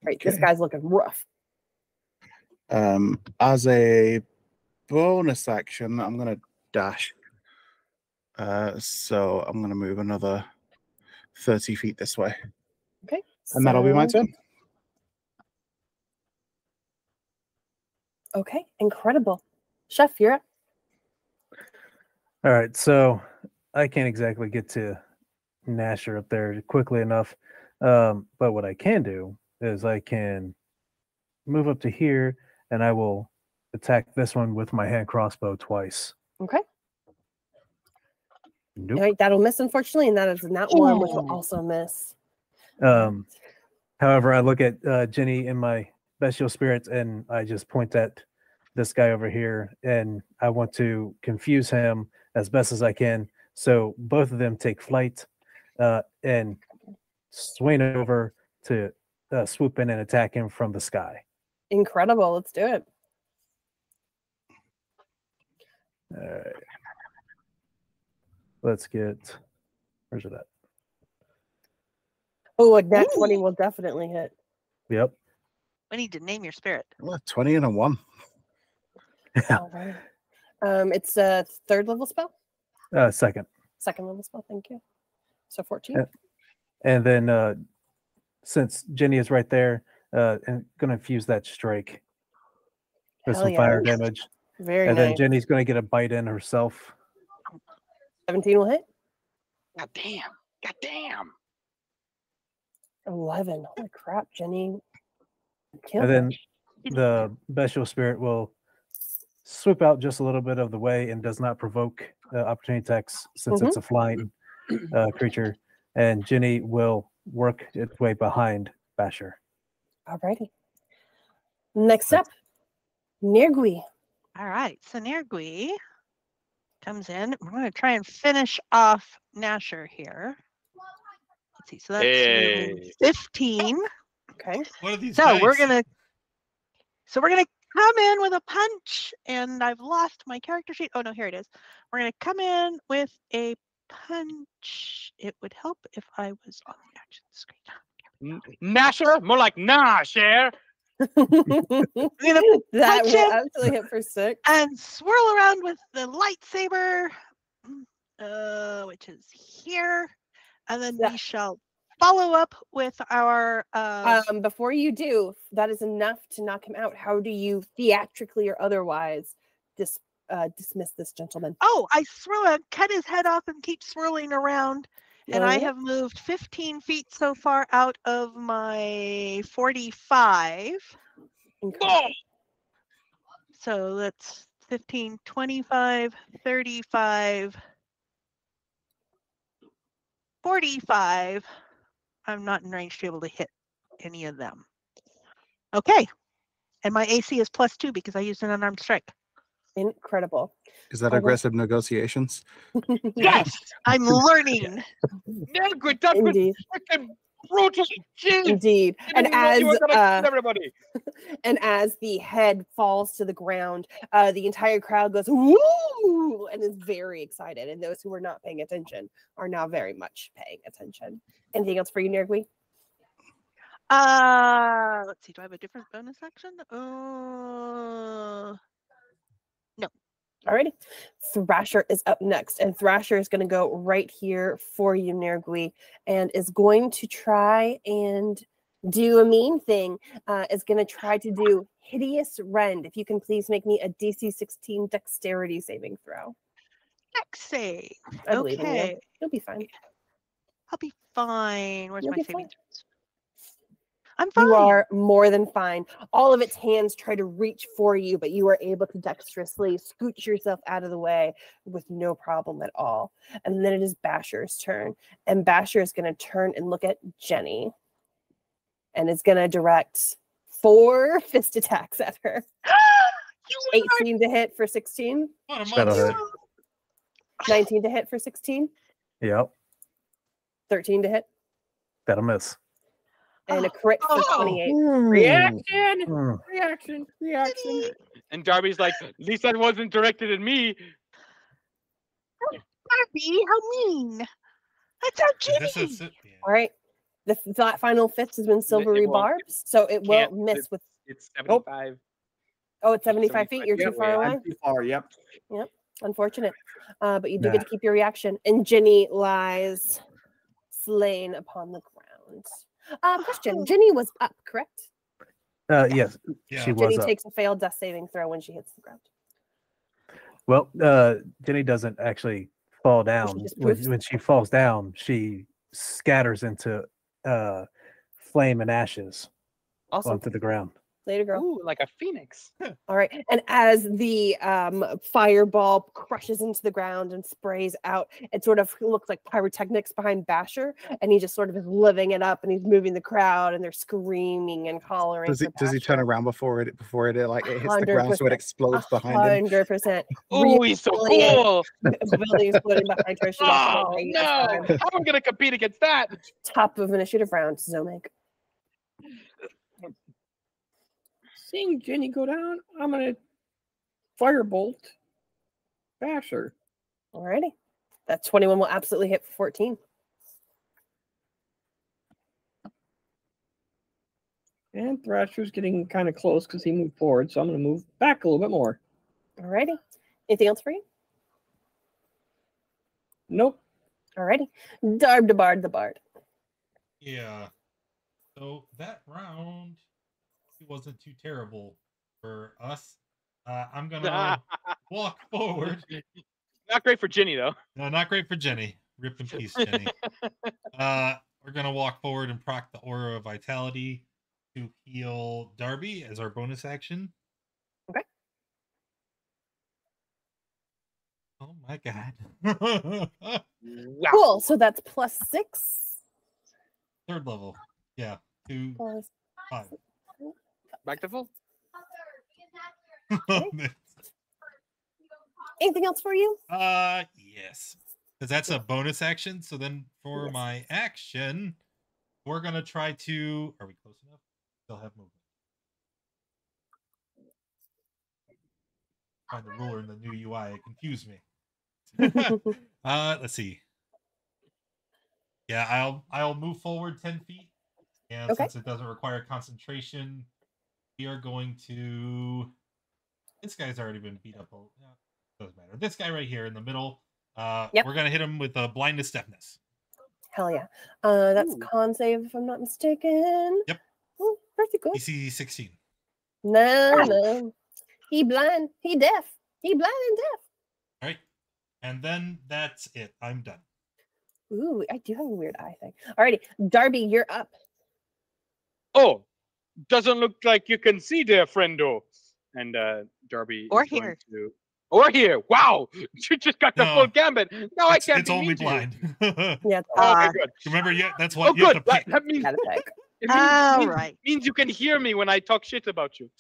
Right, this Okay. guy's looking rough. As a bonus action, I'm gonna dash. So I'm gonna move another 30 feet this way. Okay. And that'll be my so- turn. Okay, incredible. Chef, you're up. All right, so I can't exactly get to Nasher up there quickly enough, but what I can do is I can move up to here, and I will attack this one with my hand crossbow twice. Okay. Nope. All right, that'll miss, unfortunately, and that is not one, which will also miss. However, I look at Jenny in my bestial spirits, and I just point at this guy over here, and I want to confuse him as best as I can. So both of them take flight and swing over to swoop in and attack him from the sky. Incredible. Let's do it. All right. Let's get, where's it at? Oh, a nat 20 will definitely hit. Yep. We need to name your spirit. Well, 20 and a 1. All right. It's a 3rd level spell? Second. 2nd level spell, thank you. So 14. And then since Jenny is right there, I'm going to infuse that strike with Hell some yeah. fire damage. Very And nice. then Jenny's going to get a bite in herself. 17 will hit. God damn. 11. Holy crap, Jenny. Kill And her. then the bestial spirit will swoop out just a little bit of the way and does not provoke opportunity attacks since it's a flying creature. And Jenny will work its way behind Basher. Alrighty. Next up, Nirgui. All right, so Nergui comes in. We're going to try and finish off Nasher here. Let's see, so that's Hey. 15. Okay. What are these So we're dice? gonna come in with a punch, and I've lost my character sheet. Oh no, here it is. We're gonna come in with a punch. It would help if I was on the action screen. Nasher? More like Nasher. gonna That punch will him. absolutely hit for 6. And swirl around with the lightsaber, which is here. And then we shall follow up with our Before you do, that is enough to knock him out. How do you theatrically or otherwise dismiss this gentleman? Oh, I cut his head off and keep swirling around. And I have moved 15 feet so far out of my 45. So that's 15, 25, 35, 45. I'm not in range to be able to hit any of them. Okay. And my AC is +2 because I used an unarmed strike. Incredible. Is that aggressive negotiations? Yes, I'm learning. Nilgrid, that was Indeed. freaking brutal. Jeez. Indeed. I didn't know you were gonna kill everybody. And as the head falls to the ground, the entire crowd goes woo and is very excited. And those who were not paying attention are now very much paying attention. Anything else for you, Nergui? Let's see. Do I have a different bonus action? No. Alrighty. Thrasher is up next, and Thrasher is going to go right here for you, Nergui, and is going to try and do a mean thing. Is going to try to do Hideous Rend. If you can please make me a DC 16 dexterity saving throw. Dex save. I believe in you. Okay. You'll be fine. I'll be fine. Where's You'll my be saving fine. throws? I'm fine. You are more than fine. All of its hands try to reach for you, but you are able to dexterously scoot yourself out of the way with no problem at all. And then it is Basher's turn. And Basher is going to turn and look at Jenny and is going to direct 4 fist attacks at her. 18 to hit for 16. What a That'll monster. hit. 19 to hit for 16. Yep, 13 to hit. that'll miss. And a crit for 28. Reaction! Mm. Reaction! And Darby's like, at least that wasn't directed at me. Barbie, how mean. That's our This Jenny. is it. Yeah. All right. The final fist has been silvery won't- barbs, so it will can't- miss with. It's 75. Oh, it's 75 feet. You're too Yep, far away. I'm too far. Yep. Unfortunate. But you do Nah. get to keep your reaction. And Jenny lies slain upon the ground. Question. Jenny was up, correct? Yes, Yeah. she was Jenny up. takes a failed death saving throw when she hits the ground. Well, Jenny doesn't actually fall down. just poofs? When she falls down, she scatters into flame and ashes Awesome. onto the ground. Later, girl. Ooh, like a phoenix. All right. And as the fireball crushes into the ground and sprays out, it sort of looks like pyrotechnics behind Basher. And he just sort of is living it up and he's moving the crowd and they're screaming and hollering. Does he turn around before it like it hits the ground so it 100%. explodes behind him? 100%. Ooh, he's so Really? cool. The building exploding behind her. She lost Oh, about 80 no. time. How am I going to compete against that? Top of initiative round, Zomek. Seeing Jenny go down, I'm gonna firebolt Basher. Alrighty. That 21 will absolutely hit for 14. And Thrasher's getting kind of close because he moved forward, so I'm gonna move back a little bit more. Alrighty. Anything else for you? Nope. Alrighty. Darb to Bard the Bard. Yeah. So that round wasn't too terrible for us. I'm gonna walk forward. Not great for Ginny, though. No, not great for Jenny. Rip in peace, Jenny. We're gonna walk forward and proc the Aura of Vitality to heal Darby as our bonus action. Okay. Oh my god. Wow. Cool. So that's +6. 3rd level. Yeah. 2, Plus 5. Back to full. Anything else for you? Yes. Because that's a bonus action. So then for Yes. my action, we're gonna try to. Are we close enough? Still have movement. Find the ruler in the new UI. It confused me. Let's see. Yeah, I'll move forward 10 feet. And Okay. since it doesn't require concentration, we are going to. This guy's already been beat up. Doesn't matter. This guy right here in the middle. Yep. We're gonna hit him with a blindness deafness. Hell yeah. That's Ooh. con save if I'm not mistaken. Yep. Oh, pretty good. DC 16. No. He blind. He deaf. He blind and deaf. All right. And then that's it. I'm done. Ooh, I do have a weird eye thing. Alrighty, Darby, you're up. Oh, doesn't look like you can see there, friendo. And Darby Or is going here. to... Or here. Wow, you just got the No. full gambit. Now I can't It's be only mean to you. blind. Yeah. Oh, okay, good. Remember, that's Oh, what you have good. to pick. That means Got a pick. it means, All right. means you can hear me when I talk shit about you.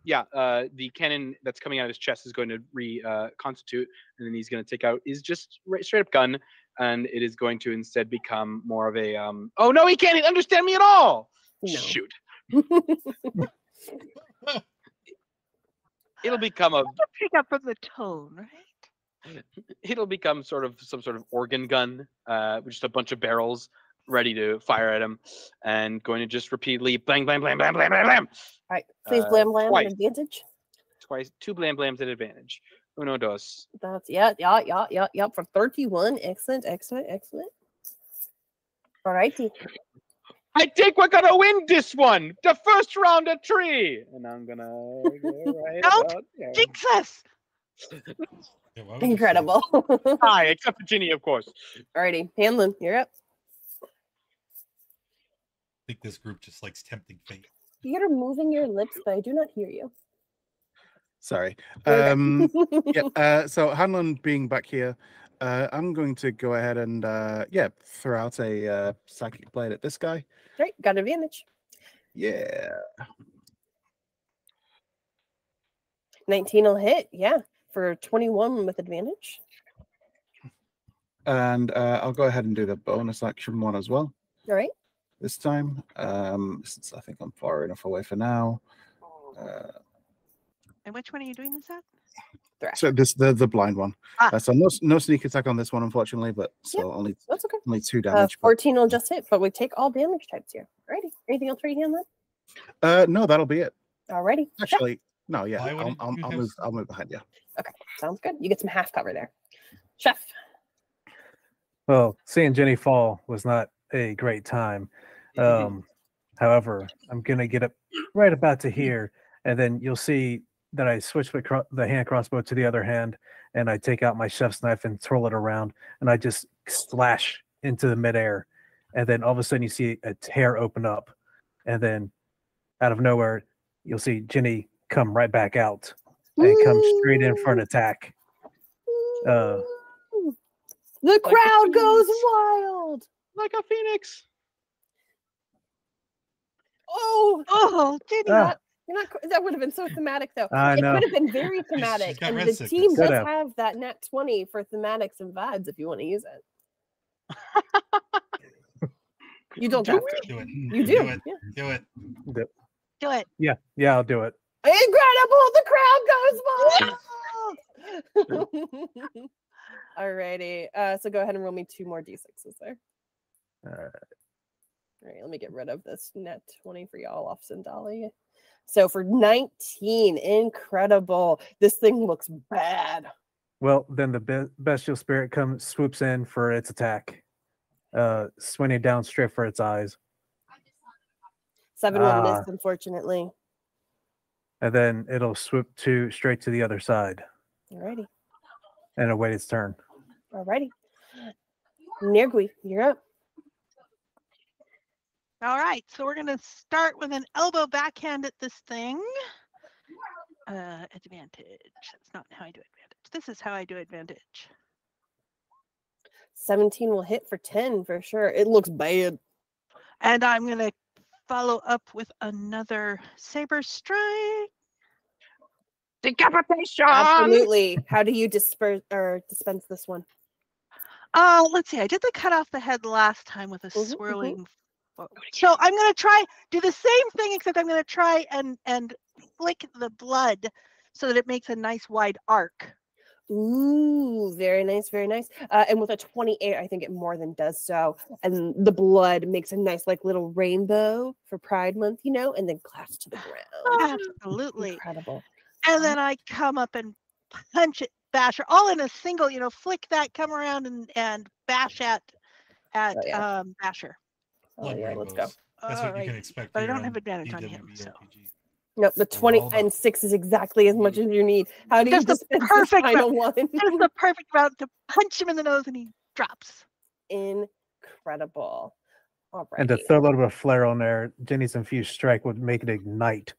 Yeah, the cannon that's coming out of his chest is going to reconstitute, and then he's going to take out his just straight up gun, and it is going to instead become more of a oh no, he can't understand me at all. No. Shoot. It'll become a Pick up from the tone, right? it'll become sort of some sort of organ gun, with just a bunch of barrels ready to fire at him, and going to just repeatedly bang bang bang bang bang bang bang. All right, please blam blam twice. at advantage. Twice, 2 blam blams at advantage. Uno dos. That's for 31. Excellent. Alrighty. I think we're gonna win this one. The first round of 3, and I'm gonna go right Nope. about there. Jinx us! Yeah, why would you say- Incredible. Hi, except for Ginny, of course. Alrighty, Hanlon, you're up. I think this group just likes tempting fate. You're moving your lips, but I do not hear you. Sorry. There we go. Yeah. So Hanlon being back here, I'm going to go ahead and throw out a psychic blade at this guy. Great, got advantage. Yeah. 19 will hit, yeah, for 21 with advantage. And I'll go ahead and do the bonus action one as well All right. this time, since I think I'm far enough away for now. And which one are you doing this at? So this the blind one. Ah. So no sneak attack on this one, unfortunately, but still only That's okay. 2 damage. 14 will just hit, but we take all damage types here. Alrighty. Anything else for you, Hanlon? No, that'll be it. Alrighty. Chef. Actually, no, yeah, Why wouldn't you have I'll move behind you. Okay, sounds good. You get some half cover there. Chef. Well, seeing Jenny fall was not a great time. However, I'm gonna get up right about to here, and then you'll see that I switch the hand crossbow to the other hand, and I take out my chef's knife and twirl it around, and I just slash into the midair, and then all of a sudden you see a tear open up, and then out of nowhere you'll see Jenny come right back out and come straight in for an attack. The crowd goes wild. Like a phoenix. Oh, Jenny. you're not. That would have been so thematic, though. I It know. could have been very She's thematic, got and red the sickness. team does Could have. have that nat 20 for thematics and vibes if you want to use it. You don't have to. Do it. You do. Do it. Yeah. Do it. Do it. Yeah, I'll do it. Incredible! The crowd goes wild. Alrighty. So go ahead and roll me 2 more d6s there. All right, let me get rid of this net 20 for y'all off Sindali. So for 19, incredible. This thing looks bad. Well, then the bestial spirit swoops in for its attack, swinging down straight for its eyes. 7-1 missed, unfortunately. And then it'll swoop straight to the other side Alrighty. and await its turn. Alrighty. Nirgui, you're up. All right, so we're going to start with an elbow backhand at this thing. Advantage. That's not how I do advantage. This is how I do advantage. 17 will hit for 10 for sure. It looks bad. And I'm going to follow up with another saber strike. Decapitation! Absolutely. How do you dispense this one? Let's see. I did the cut off the head last time with a swirling. So I'm going to do the same thing, except I'm going to try and flick the blood so that it makes a nice wide arc. Ooh, very nice, very nice. And with a 28, I think it more than does so. And the blood makes a nice, like, little rainbow for Pride Month, you know, and then claps to the ground. Absolutely. Incredible. And then I come up and punch it, bash her, all in a single, flick that, come around and bash at Basher. Oh, yeah, let's go. That's what you can expect. But I don't have advantage on him. So. Nope, the 20 and 6 is exactly as much as you need. How do you dispense the perfect final one? Just the perfect route to punch him in the nose and he drops. Incredible. All right. And to throw a little bit of flair on there, Jenny's infused strike would make it ignite.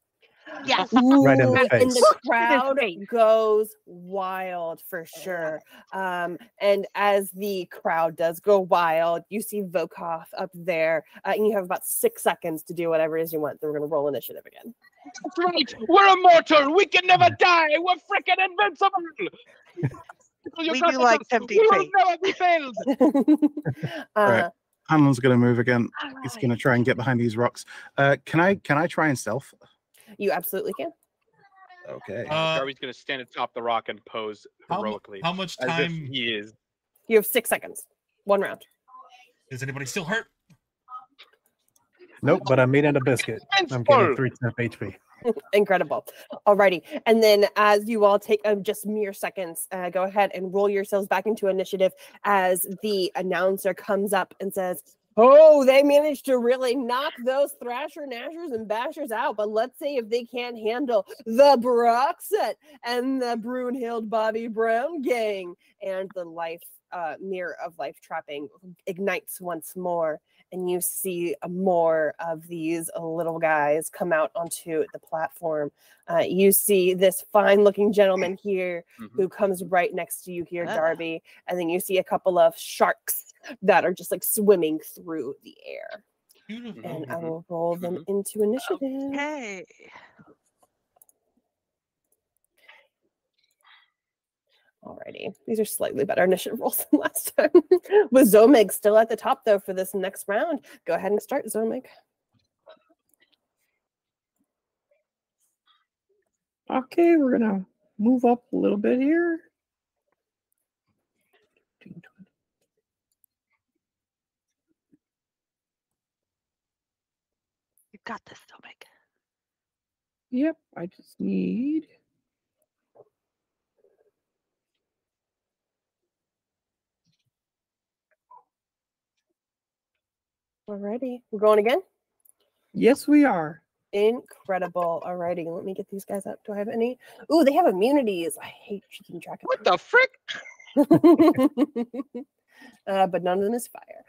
Yes. Right in the face. And the crowd goes wild for sure. And as the crowd does go wild, you see Volkov up there, and you have about 6 seconds to do whatever it is you want. Then we're going to roll initiative again. That's right. We're immortal. We can never die. We're freaking invincible. We do like tempting We will fate. never be failed. All right. Hanlon's going to move again. He's going to try and get behind these rocks. Can I try and stealth? You absolutely can. Okay. Darby's going to stand atop the rock and pose heroically. How much as if time he is? You have 6 seconds. 1 round. Is anybody still hurt? Nope, but I'm eating a biscuit. I'm getting 3 temp HP. Incredible. Alrighty. And then as you all take just mere seconds, go ahead and roll yourselves back into initiative as the announcer comes up and says, oh, they managed to really knock those Thrasher, Nashers, and Bashers out. But let's see if they can't handle the Broxet and the Brunhild Bobby Brown gang. And the mirror of life trapping ignites once more. And you see more of these little guys come out onto the platform. You see this fine-looking gentleman here who comes right next to you here, Darby. And then you see a couple of sharks that are just like swimming through the air. And I will roll them into initiative. Okay. Alrighty, these are slightly better initiative rolls than last time. With Zomig still at the top, though, for this next round. Go ahead and start, Zomig. Okay, we're going to move up a little bit here. You got this, Zomig. Yep, I just need... Alrighty, we're going again? Yes, we are. Incredible. Alrighty, let me get these guys up. Do I have any? Ooh, they have immunities. I hate keeping track of What the frick? but none of them is fire.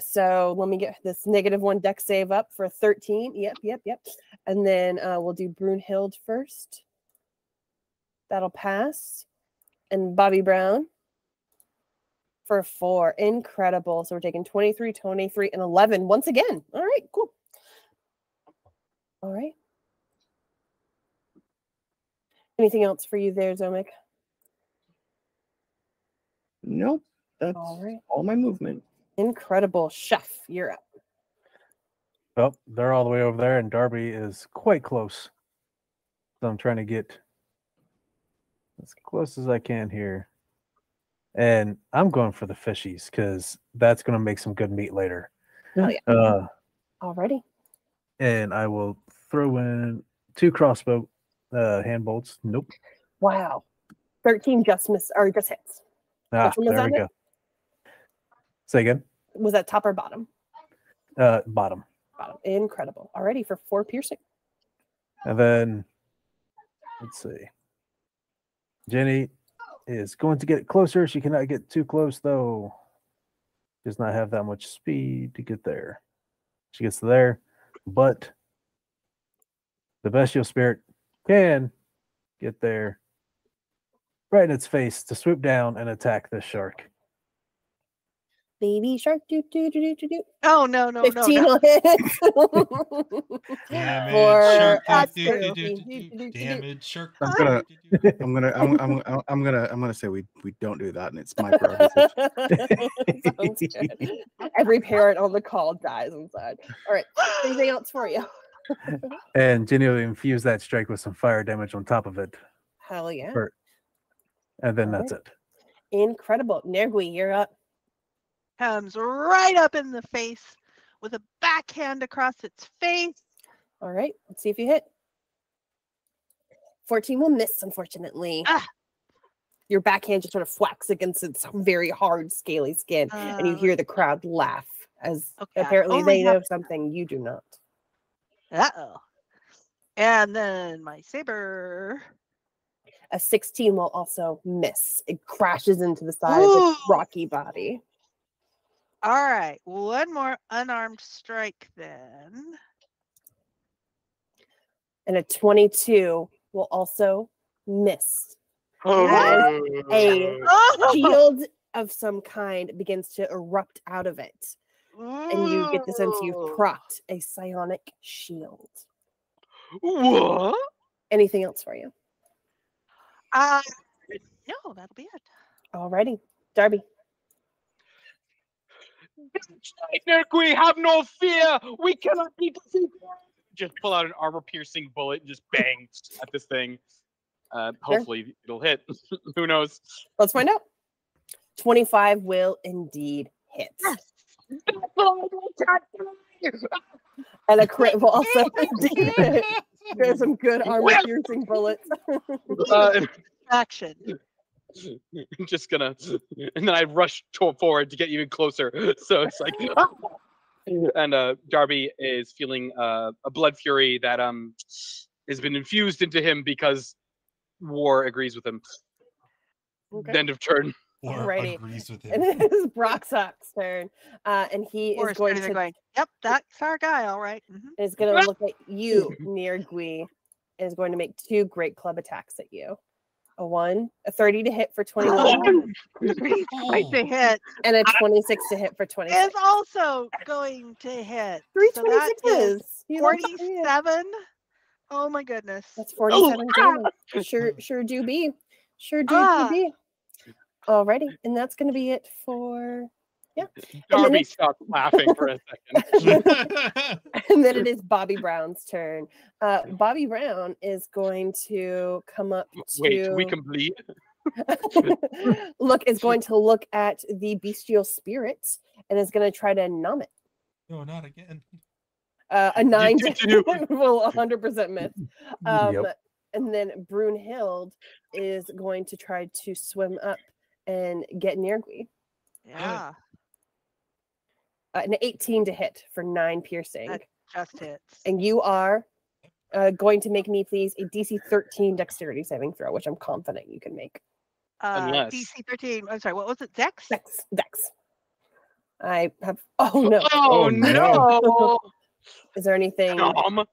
So let me get this -1 deck save up for 13. Yep. And then we'll do Brunhild first. That'll pass. And Bobby Brown for 4. Incredible. So we're taking 23, 23, and 11 once again. All right, cool. All right. Anything else for you there, Zomig? Nope. That's all my movement. Incredible. Chef, you're up. Well, they're all the way over there, and Darby is quite close. So I'm trying to get as close as I can here. And I'm going for the fishies because that's going to make some good meat later. Oh, yeah. Already. And I will throw in 2 crossbow hand bolts. Nope. Wow. 13 just hits. Ah, there we go. Say again. Was that top or bottom? Bottom. Bottom. Incredible. Already for 4 piercing. And then, let's see. Jenny is going to get closer. She cannot get too close, though. Does not have that much speed to get there. She gets there, but the bestial spirit can get there right in its face to swoop down and attack this shark. Baby shark, do. Oh, no. 15 will hit. Damage shark, damage shark. I'm gonna say we don't do that, and it's my prerogative. Sounds good. Every parent on the call dies inside. All right, anything else for you? And Jenny will infuse that strike with some fire damage on top of it. Hell yeah. and then All that's right. it. Incredible. Nergui, you're up. Comes right up in the face with a backhand across its face. All right, let's see if you hit. 14 will miss, unfortunately. Ah. Your backhand just sort of whacks against its very hard, scaly skin, and you hear the crowd laugh as Okay, I apparently only they have- know something you do not. Uh-oh. And then my saber. A 16 will also miss. It crashes into the side of its Ooh. rocky body. All right, one more unarmed strike then. And a 22 will also miss. Oh, A Oh! shield of some kind begins to erupt out of it. And you get the sense you've Ooh. propped a psionic shield. what? Anything else for you? No, that'll be it. Alrighty. Darby. We have no fear. We cannot be defeated. Just pull out an armor-piercing bullet and just bang at this thing. Hopefully it'll hit. Who knows? Let's find out. 25 will indeed hit. And a crit will also indeed hit. There's some good armor-piercing bullets. Action. Just gonna, and then I rush forward to get even closer. So it's like, and Darby is feeling a blood fury that has been infused into him because war agrees with him. Okay. End of turn. Or Alrighty. agrees with And him. it is Broxock's turn. And he Or is going they're to going, yep, that's our guy, all right. Mhm. is going to look at you, Nergui, and is going to make 2 great club attacks at you. A 30 to hit for 21, Right to hit. and a 26 to hit for 26. Is also going to hit. 3 So that is 26s. You like that? 47. Oh my goodness. That's 47 damage. Sure do be. Sure do be. Alrighty. And that's going to be it for... Yeah. Darby stopped laughing for a second. And then it is Bobby Brown's turn. Bobby Brown is going to come up to... Wait, we complete. is going to look at the bestial spirit and is going to try to numb it. No, not again. A 9 to will 100% miss. Yep. And then Brunhild is going to try to swim up and get Nergui. Yeah, An 18 to hit for 9 piercing. that just hits. And you are going to make me, please, a DC 13 dexterity saving throw, which I'm confident you can make. Unless- DC 13. I'm sorry, what was it? Dex? Dex. I have... Oh, no. Oh no! Is there anything Dumb.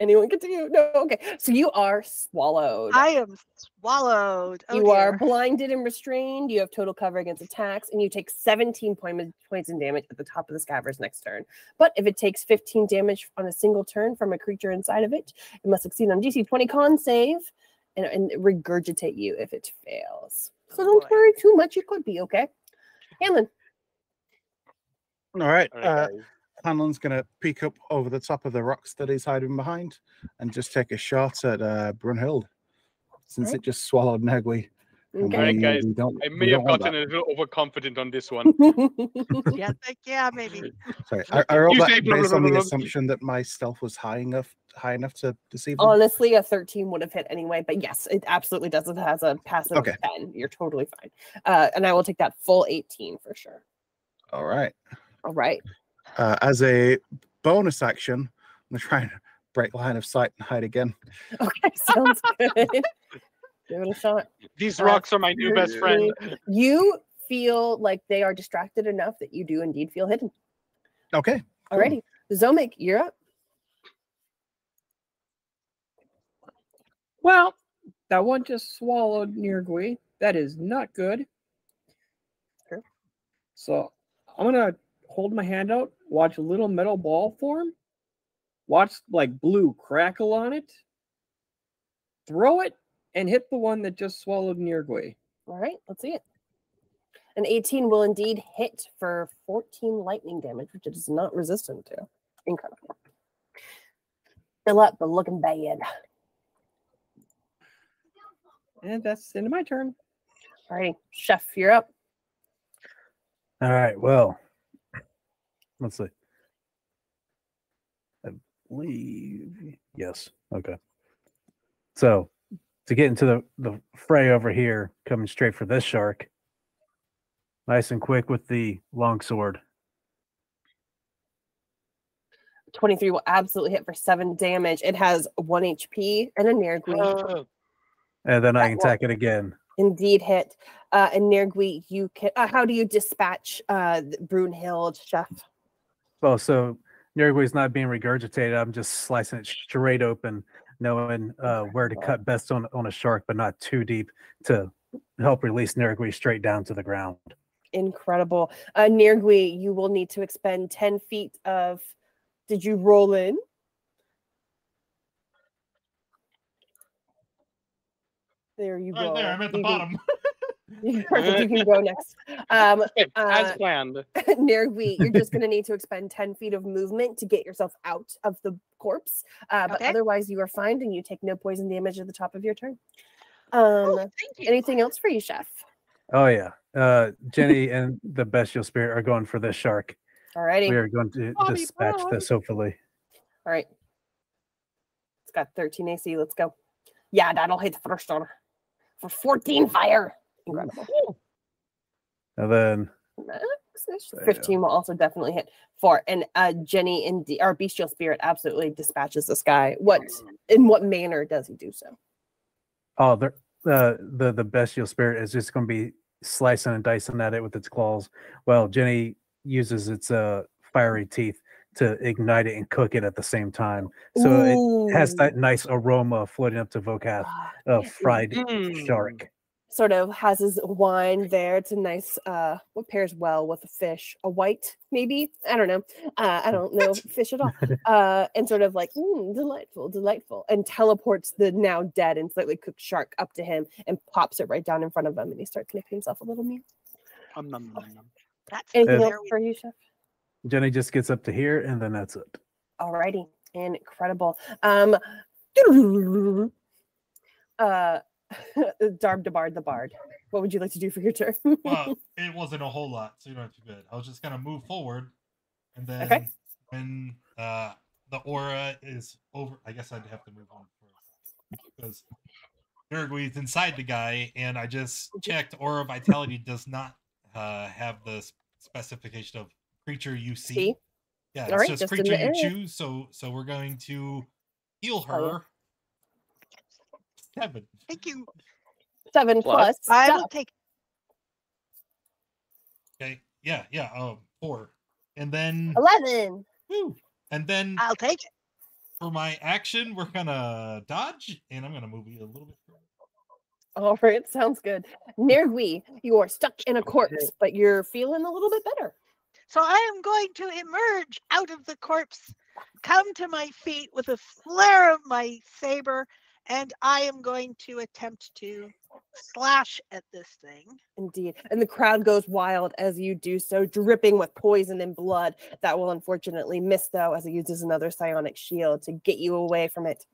anyone can do? No, okay. So you are swallowed. I am swallowed. Oh, You are dear. blinded and restrained. You have total cover against attacks, and you take 17 points in damage at the top of the scabbard's next turn. But if it takes 15 damage on a single turn from a creature inside of it, it must succeed on DC 20 con save and regurgitate you if it fails. So don't worry too much. It could be okay. Hanlon. All right. All right, guys. Hanlon's going to peek up over the top of the rocks that he's hiding behind and just take a shot at Brunhild, since Right. it just swallowed Nergui. Okay. All right, guys. I may have gotten that. a little overconfident on this one. Yeah, maybe. Sorry, I rolled You that say blah, based blah, on blah, the blah. assumption that my stealth was high enough to deceive them. Honestly, a 13 would have hit anyway, but yes, it absolutely does. It has a passive Okay. of 10. You're totally fine. And I will take that full 18 for sure. All right. All right. As a bonus action, I'm going to try and break line of sight and hide again. Okay, sounds good. Give it a shot. These rocks are my new best friend. You feel like they are distracted enough that you do indeed feel hidden. Okay. cool. Alrighty. Zomic, you're up. Well, that one just swallowed Nergui. That is not good. Sure. So I'm gonna hold my hand out, watch a little metal ball form, watch like blue crackle on it, throw it, and hit the one that just swallowed Nergui. All right, let's see it. An 18 will indeed hit for 14 lightning damage, which it is not resistant to. Incredible. Fill up, but looking bad. And that's the end of my turn. Alrighty, Chef, you're up. All right. Well, let's see. I believe yes. Okay. So to get into the fray over here, coming straight for this shark. Nice and quick with the longsword. 23 will absolutely hit for 7 damage. It has 1 HP and a Nergui. And then I That can will attack it again. indeed hit. And Nergui, you can. How do you dispatch Brunhild, Chef? Well, so Nergui's not being regurgitated. I'm just slicing it straight open, knowing where to cut best on a shark, but not too deep to help release Nergui straight down to the ground. Incredible. Nergui, you will need to expend 10 feet of. Did you roll in? There you Right go. there, I'm at the bottom. Perfect. You can go next. As planned. Nergui, you're just going to need to expend 10 feet of movement to get yourself out of the corpse. But Okay. otherwise, you are fine and you take no poison damage at the top of your turn. Thank you. Anything else for you, Chef? Oh yeah. Jenny and the bestial spirit are going for this shark. Alrighty. We are going to Bobby dispatch Brown. this, hopefully. All right. It's got 13 AC. Let's go. Yeah, that'll hit the first one for 14 fire. Incredible. And then 15 will also definitely hit 4. And Jenny and our bestial spirit absolutely dispatches this guy. In what manner does he do so? oh, the bestial spirit is just going to be slicing and dicing at it with its claws. Well, Jenny uses its fiery teeth to ignite it and cook it at the same time. So it has that nice aroma floating up to Vokath of fried shark. Sort of has his wine there. It's a nice, what pairs well with a fish? A white, maybe? I don't know. I don't know fish at all. And sort of like, delightful, delightful. And teleports the now dead and slightly cooked shark up to him and pops it right down in front of him. And he starts making himself a little meal. That's Anything very else for you, Chef? Jenny just gets up to here, and then that's it. Alrighty. Incredible. Darb the Bard. What would you like to do for your turn? Well, it wasn't a whole lot, so you don't have to do it. I was just gonna move forward, and then Okay. when the aura is over, I guess I'd have to move on first because Nergui's inside the guy, and I just checked. Aura Vitality does not have the specification of creature you see. Yeah, it's All right, just just in creature the you area. choose. So we're going to heal her. Oh, 7. Thank you. 7 plus. I will stuff. take. Okay. Yeah. 4. And then 11. woo, and then I'll take it. for my action, we're gonna dodge, and I'm gonna move you a little bit further. All right, sounds good. Nergui, you are stuck in a corpse, but you're feeling a little bit better. So I am going to emerge out of the corpse, come to my feet with a flare of my saber, and I am going to attempt to slash at this thing. Indeed. And the crowd goes wild as you do so, dripping with poison and blood. That will unfortunately miss, though, as it uses another psionic shield to get you away from it.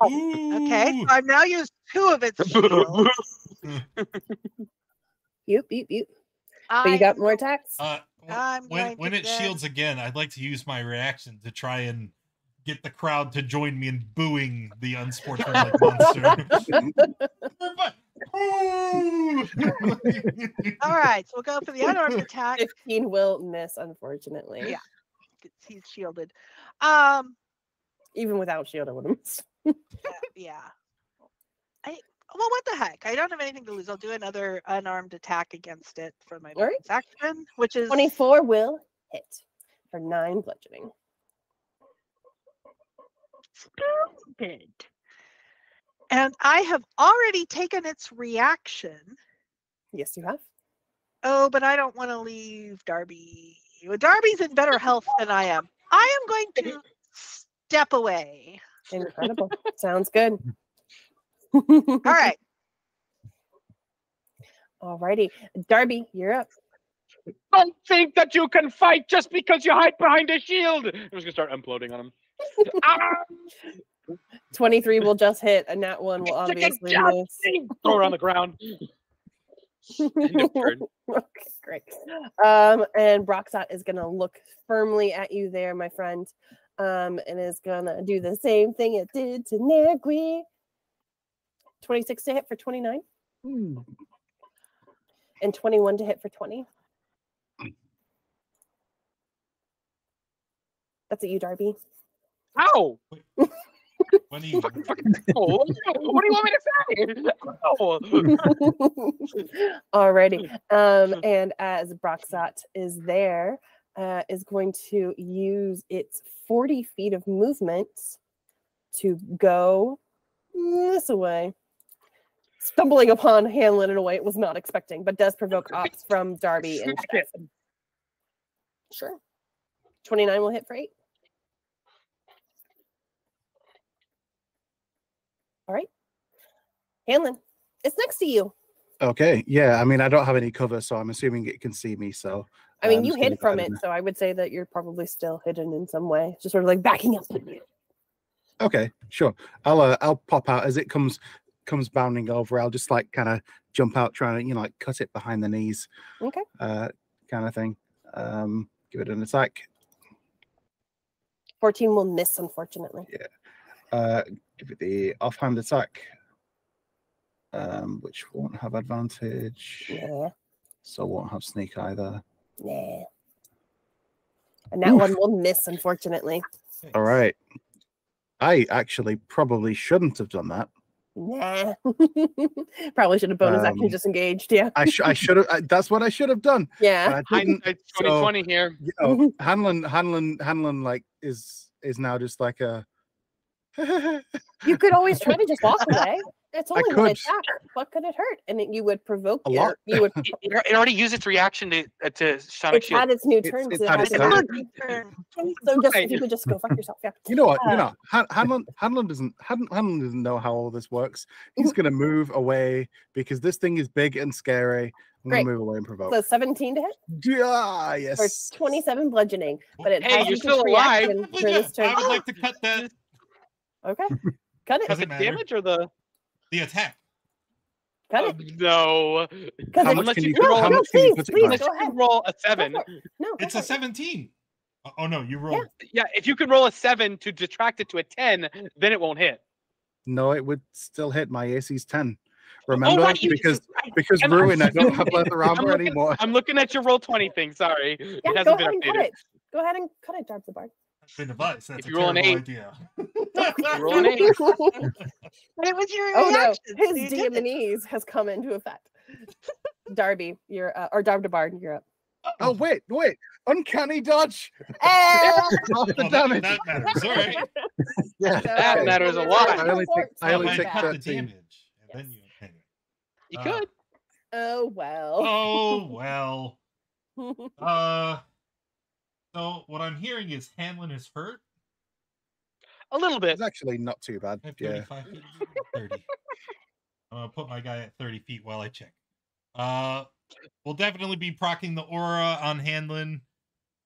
Okay, Ooh. so I've now used 2 of its shields. But you got more attacks? I'm going When to it then- shields again, I'd like to use my reaction to try and get the crowd to join me in booing the unsportsmanlike monster. All right, so we'll go for the unarmed attack. 15 will miss, unfortunately. Yeah. He's shielded. Even without shield, I would have missed. Yeah. Well, what the heck? I don't have anything to lose. I'll do another unarmed attack against it for my All right. bonus action, which is 24 will hit for 9 bludgeoning. stupid. And I have already taken its reaction. Yes, you have. Oh, but I don't want to leave Darby. Darby's in better health than I am. I am going to step away. Incredible. Sounds good. All right. Alrighty. Darby, you're up. Don't think that you can fight just because you hide behind a shield. I'm just gonna start imploding on him. 23 will just hit, and that one will obviously miss. Throw her on the ground. End of turn. Okay, great. And Broxot is gonna look firmly at you there, my friend. And is gonna do the same thing it did to Nergui. 26 to hit for 29. And 21 to hit for 20. That's at you, Darby. Ow! When do you What do you want me to say? Ow! Alrighty. And as Broxot is there, is going to use its 40 feet of movement to go this way. Stumbling upon Hanlon in a way it was not expecting, but does provoke ops from Darby and Steph. Sure. 29 will hit for 8. All right. Hanlon, it's next to you. Okay, yeah. I mean, I don't have any cover, so I'm assuming it can see me. So I mean, I'm you just gonna hid go from ahead it, so I would say that you're probably still hidden in some way, just sort of like backing up on you. Okay, sure. I'll pop out as it comes bounding over. I'll just like kind of jump out, trying to like cut it behind the knees. Okay. Kind of thing. Give it an attack. 14 will miss, unfortunately. Yeah. Give it the offhand attack. Which won't have advantage. Yeah. So won't have sneak either. Nah. And that one will miss, unfortunately. All right. I actually probably shouldn't have done that. Nah. Probably should have bonus action disengaged. Yeah. I should have. That's what I should have done. Yeah. But I didn't. Hindsight 2020 here. You know, Hanlon, like is now just like a. You could always try to just walk away. It's only one could. attack. What could it hurt? And you would provoke A lot. You would. It already used its reaction to Sonic It's had Shield. its new turn. It's So, had it its has turn. its turn. So just if you could just go fuck yourself. Yeah. You know what? Hanlon doesn't know how all this works. He's gonna move away because this thing is big and scary. I'm Great. gonna move away and provoke. So 17 to hit Yeah, for yes. 27 bludgeoning, but it Hey, has you're its still alive. reaction for this turn. I would like to cut that. Okay, cut it. Doesn't The matter. damage or the The attack. Cut oh, it. no. Because How it- much Unless can you you can put- roll, how no, much can you please, put it please, by? unless go you ahead. can roll a Go 7. for it. No, go It's a for it. 17. Oh no, you rolled. Yeah, if you can roll a 7 to detract it to a 10, then it won't hit. No, it would still hit. My AC's 10. Remember, right, you- because I'm- ruin. I don't have leather I'm armor looking- anymore. I'm looking at your roll 20 thing. Sorry, Yeah, it go hasn't ahead been and cut updated. it. Go ahead and cut it, Darb the Bard. That's been advice. That's If a you roll an terrible 8. idea. Roll an 8. But it was your Oh no, reaction. his so you did it. Diamonese has come into effect. Darby, you're or Darb the Bard, you're up. Oh wait! Uncanny dodge. Eh! Half the Well, damage. that matters. All right. Yeah. That okay. matters a lot. I only take I only might take cut the 13. damage. And then you. Anyway. You Uh, could. Oh well. Oh well. So what I'm hearing is Hanlon is hurt. A little bit. It's actually not too bad. I have Yeah. 35 feet. 30. I'm gonna put my guy at 30 feet while I check. We'll definitely be proccing the aura on Hanlon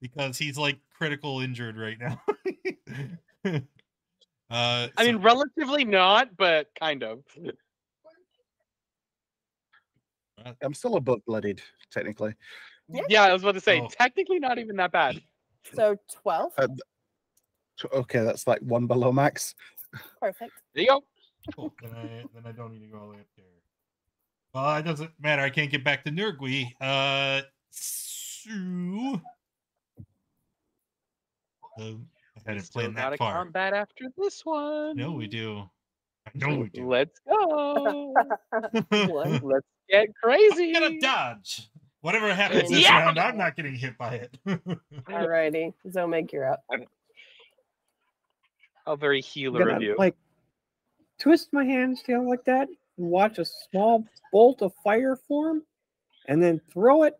because he's like critical injured right now. I mean, relatively not, but kind of. I'm still a bloodied, technically. Yeah, I was about to say, Oh. technically not even that bad. So 12. Okay, that's like 1 below max. Perfect. There you go. cool. Then I don't need to go all the way up there. Well, it doesn't matter. I can't get back to Nergui. So I hadn't Still planned got that a far. combat after this one. No, we do. I know we do. Let's go. One. Let's get crazy. I'm gonna dodge. Whatever happens this Yeah. round, I'm not getting hit by it. Alrighty. Zomeg, you're up. How very I'm healer gonna of you. like twist my hands down like that and watch a small bolt of fire form, and then throw it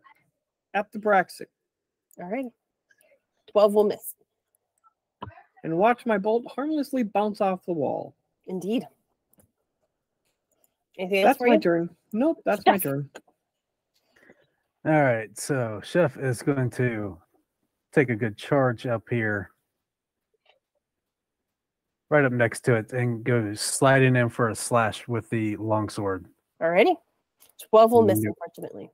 at the Braxic, Alright. 12 will miss. and watch my bolt harmlessly bounce off the wall. Indeed. Anything else That's for my you? turn. Nope, that's my turn. All right, so Chef is going to take a good charge up here, right up next to it, and go sliding in for a slash with the longsword. Alrighty. 12 will miss, Nope. unfortunately.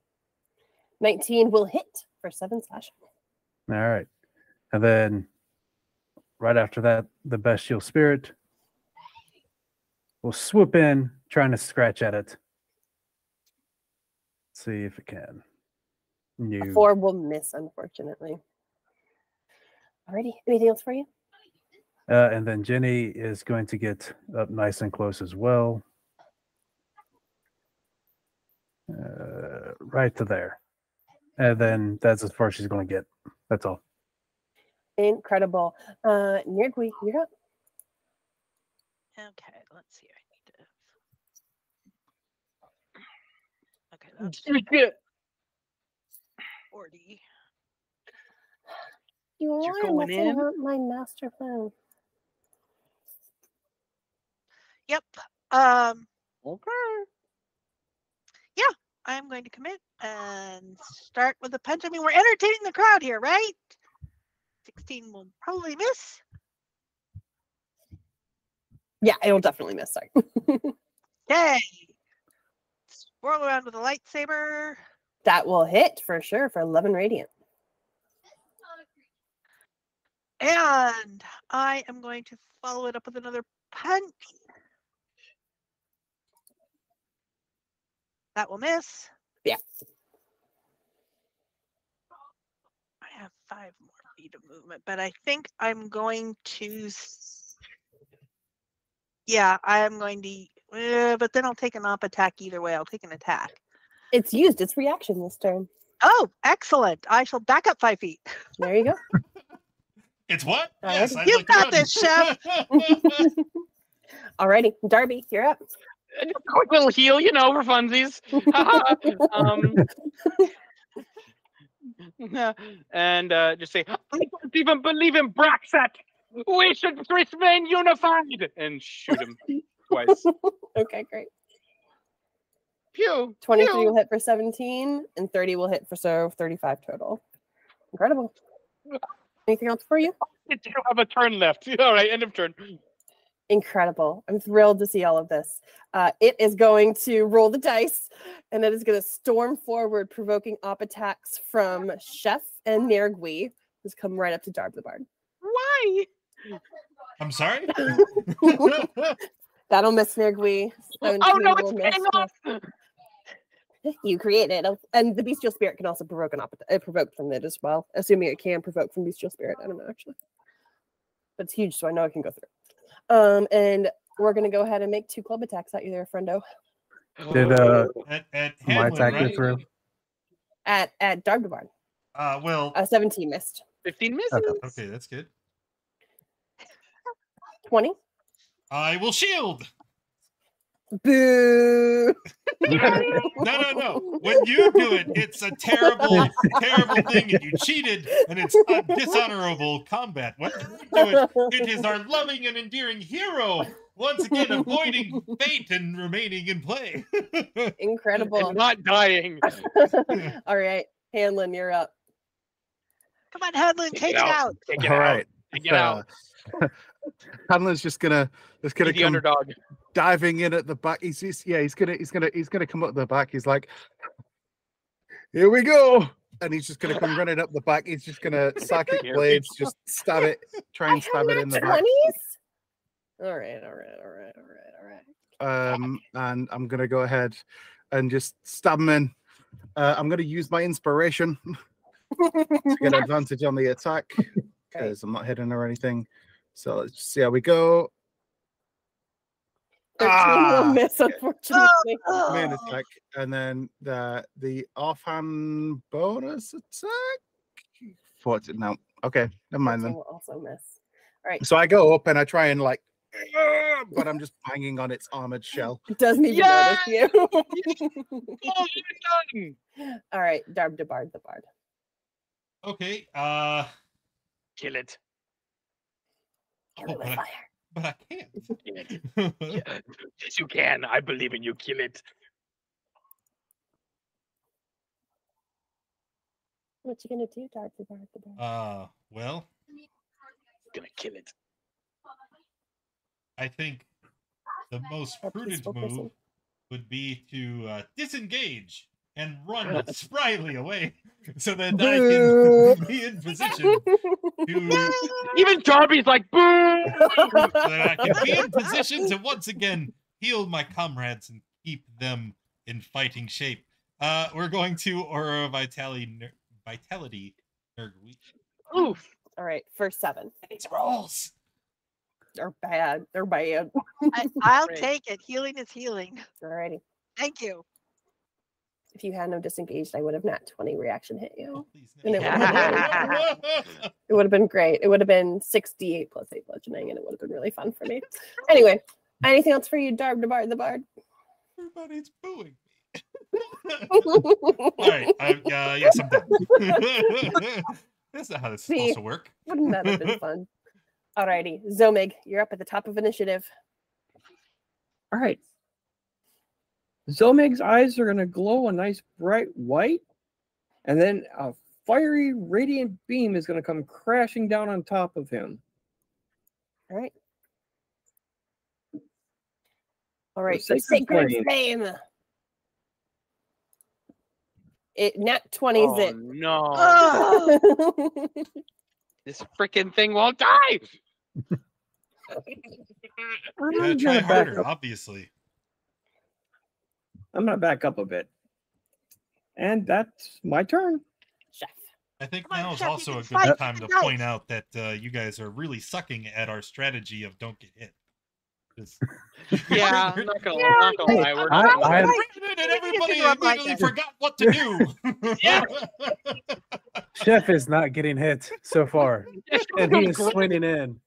19 will hit for 7 slashing. All right. And then right after that, the bestial spirit will swoop in, trying to scratch at it. See if it can. A No. 4 will miss, unfortunately. Alrighty, anything else for you? And then Jenny is going to get up nice and close as well. Right to there. And then that's as far as she's going to get. That's all. Incredible. Nirgui, you're up. Okay, let's see. I need to. Okay, that's 40. You You're are going messing in? up my master plan. Yep. Okay. Yeah, I'm going to commit and start with a punch. I mean, we're entertaining the crowd here, right? 16 will probably miss. Yeah, it'll definitely miss. Sorry. Okay. Swirl around with a lightsaber. That will hit for sure for 11 radiant. And I am going to follow it up with another punch. That will miss. Yeah. I have 5 more feet of movement, but I think I'm going to. Yeah, I am going to. But then I'll take an op attack either way. I'll take an attack. It's used its reaction this turn. Oh, excellent. I shall back up 5 feet. There you go. It's what? Alrighty. Yes, I'd You like to got run. this, Chef. Alrighty, Darby, you're up. A quick little heal, for funsies. And just say, I don't even believe in Braxat. We should remain unified. And shoot him twice. Okay, great. Pew. 23 pew. will hit for 17, and 30 will hit for 35 total. Incredible. Anything else for you? You have a turn left. All right, end of turn. Incredible. I'm thrilled to see all of this. It is going to roll the dice, and it is going to storm forward, provoking op attacks from Chef and Nirgui, who's come right up to Darb the Bard. Why? I'm sorry? That'll miss Nirgui. Oh no, will it's miss paying off. You created, and the bestial spirit can also provoke provoke from it as well, assuming it can provoke from bestial spirit. I don't know actually, but it's huge, so I know it can go through. And we're gonna go ahead and make 2 club attacks at you there, friendo. Did At my Hamlin, attack right? get through? At Darb the Bard. Well, 17 missed. 15 misses. Okay. okay, that's good. 20. I will shield. Boo! No. When you do it, it's a terrible, terrible thing, and you cheated, and it's a dishonorable combat. When you do it is our loving and endearing hero, once again avoiding fate and remaining in play. Incredible. And not dying. All right, Hanlon, you're up. Come on, Hadlin, take it out. Take it All out. right. Take it out. Hanlon's just gonna Be the come underdog. diving in at the back. He's gonna come up the back. He's like, here we go, and he's just gonna come running up the back. He's just gonna psychic Here we blades, just stab it, try and stab it in the back. 20s? All right. And I'm gonna go ahead and just stab him in. I'm gonna use my inspiration to get advantage on the attack because I'm not hidden or anything. So let's see how we go. 13 will miss, unfortunately. Main attack, and then the offhand bonus attack. What's it now? Okay, never mind 13 then. will also miss. All right. So I go up and I try and like, but I'm just banging on its armored shell. It doesn't even notice you. Oh, you're done. All right, Darb the Bard. Okay, Kill it. Kill it with but fire. I can't. Kill it. Yeah. Yes, you can. I believe in you. Kill it. What you gonna do, Darb the Bard? Well, Gonna kill it. I think the most A prudent peaceful move person. would be to disengage and run spryly away so that I can be in position to Even Darby's like, boo! so that I can be in position to once again heal my comrades and keep them in fighting shape. We're going to Aura Vitality Nurgle. Oof. All right, first 7. These rolls. They're bad. They're bad. I'll Great. take it. Healing is healing. Alrighty. Thank you. If you had no disengaged, I would have nat 20 reaction hit Oh, you. please, And it no. would have been great. It would have been 68 plus 8 bludgeoning, and it would have been really fun for me. Anyway, anything else for you, Darb the Bard? Everybody's booing me. All right. Yes, I'm done. That's not how this is supposed to work. Wouldn't that have been fun? Alrighty, Zomig, you're up at the top of initiative. All right. Zomig's eyes are going to glow a nice bright white, and then a fiery radiant beam is going to come crashing down on top of him. All right. All right, The so sacred Sacred flame. Flame. It nat 20s Oh, it. no. Oh, This freaking thing won't die. I'm Yeah, gonna try back harder, up. obviously. I'm going to back up a bit. And that's my turn. Chef. I think Come on, now is Chef, you also can a fight good time to tonight. point out that you guys are really sucking at our strategy of don't get hit. 'Cause Yeah, I'm not gonna lie. We're I- not. I- and everybody interrupt like immediately that. forgot what to do. Yeah. Chef is not getting hit so far, and he is swinging in.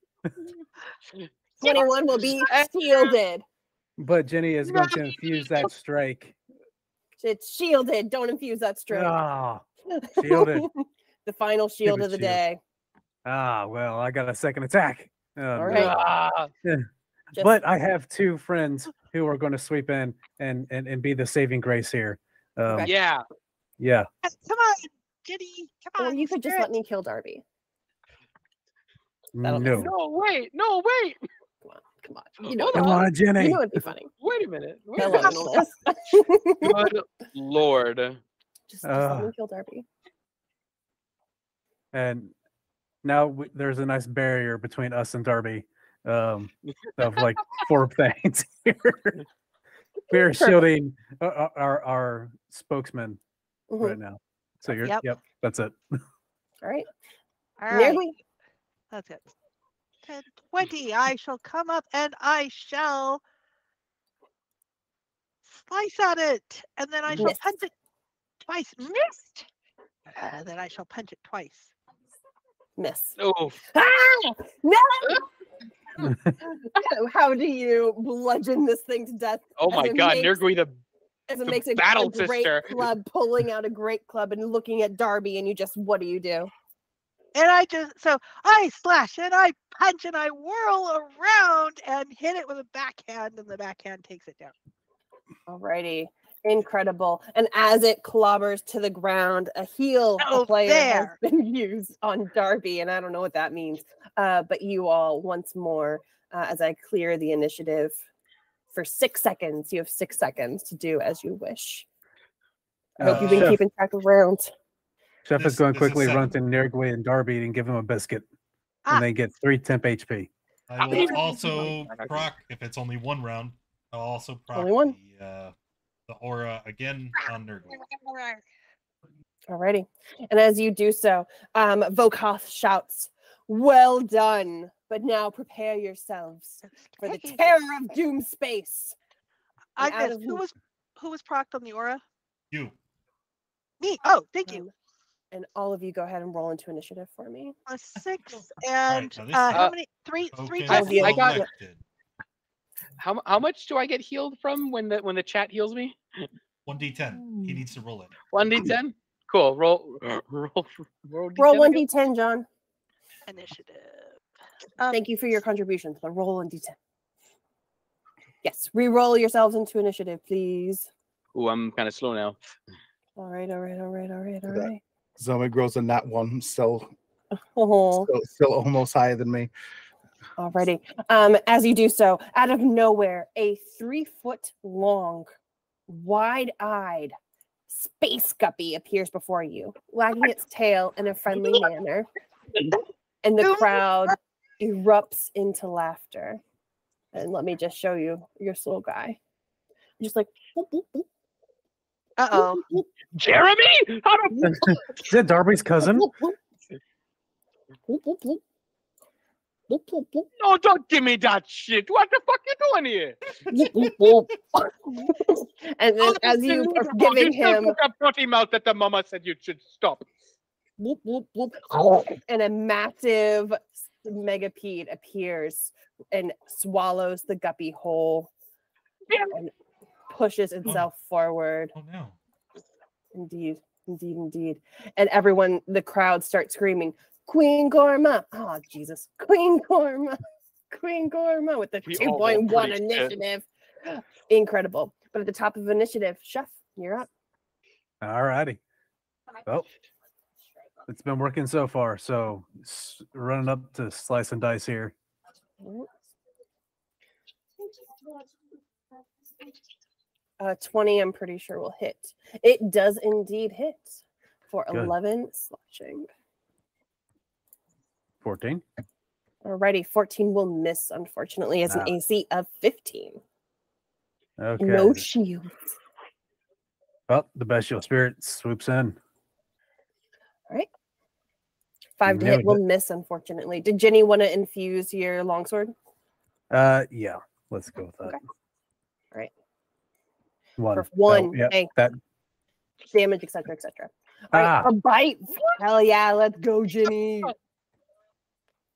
21 will be shielded. But Jenny is going to infuse that strike. It's shielded. Don't infuse that strength. Ah, shielded. The final shield Stupid of the shield. day. Ah, well, I got a second attack. Oh, All no. right. Ah, Just- But I have 2 friends who are going to sweep in and be the saving grace here. Okay. yeah. Yeah. come on, Jenny. Come or on. you could just spirit. let me kill Darby. That'll No. make No, wait. No, wait. Come on. You know, Hold Come on. on, Jenny. you know it'd be funny. Wait a minute. Wait a Kill minute. him, Melissa. Good Lord. Just let me kill Darby. And now there's a nice barrier between us and Darby of like 4 things here. We're shielding our spokesman Mhm. right now. So you're, Yep. yep, that's it. All right. All right. Nearly. That's it. 10, 20. I shall come up and I shall slice at it. And then I shall Missed. punch it twice. Missed. Then I shall punch it twice. Miss. Oh, Ah! No! How do you bludgeon this thing to death? oh As my it God, makes- Nirgui the As it the makes a battle great sister. club, pulling out a great club and looking at Darby, and you just, what do you do? And so I slash and I punch and I whirl around and hit it with a backhand, and the backhand takes it down. Alrighty. Incredible. And as it clobbers to the ground, a heal Oh, player there. has been used on Darby, and I don't know what that means. But you all, once more, as I clear the initiative for 6 seconds, you have 6 seconds to do as you wish. I hope you've been Chef, keeping track of rounds. Chef is going to This is quickly run to seven. Nirgui and Darby and give him a biscuit. Ah. And they get 3 temp HP. I will also proc if it's only 1 round. I'll also proc Only one? the aura again on Nurgle. Alrighty. And as you do so, Vokoth shouts, "Well done! But now prepare yourselves for the Taking it. terror of doom space." I And out missed. of- Who was procced on the aura? You. Me. Oh, thank you. And all of you go ahead and roll into initiative for me. A 6 and now this how is- many? Three Token times. I got- selected. how much do I get healed from when the chat heals me? 1d10. He needs to roll it. 1d10. Cool. Roll Roll D10 one again? d10, John. Initiative. Thank you for your contributions, but roll one d10. Yes, re-roll yourselves into initiative, please. Ooh, I'm kind of slow now. All right. Zombie grows a nat 1, still Oh, almost higher than me. alrighty. As you do so, out of nowhere, a 3-foot long wide-eyed space guppy appears before you, wagging its tail in a friendly manner, and the crowd erupts into laughter. And let me just show you your little guy. Just like, boop, boop, boop. Uh-oh. Jeremy? How the Is that Darby's cousin? Boop, boop. Boop, boop, boop. Boop, boop, boop. No, don't give me that shit. What the fuck you doing here? Boop, boop, boop. And then as you are giving him a potty mouth that the mama said you should stop. whoop, whoop, whoop, and a massive megapede appears and swallows the guppy whole and pushes itself forward. Oh no. Indeed, indeed, indeed. And everyone, the crowd starts screaming, Queen Gorma! Oh, Jesus. Queen Gorma! Queen Gorma with the We all 2.1 pretty initiative. Incredible. But at the top of initiative, Chef, you're up. All righty. Well, it's been working so far. So running up to slice and dice here. 20, I'm pretty sure will hit. It does indeed hit for Good. 11 slashing. 14. Alrighty, 14 will miss, unfortunately, as an AC of 15. Okay. No shield. Well, the bestial spirit swoops in. All right. 5 to hit will miss, unfortunately. Did Jenny want to infuse your longsword? Yeah. Let's go with that. Okay. All right. One. For 1, yeah, hey, that. damage, etc., etc. All right, a bite. Hell yeah, let's go, Jenny.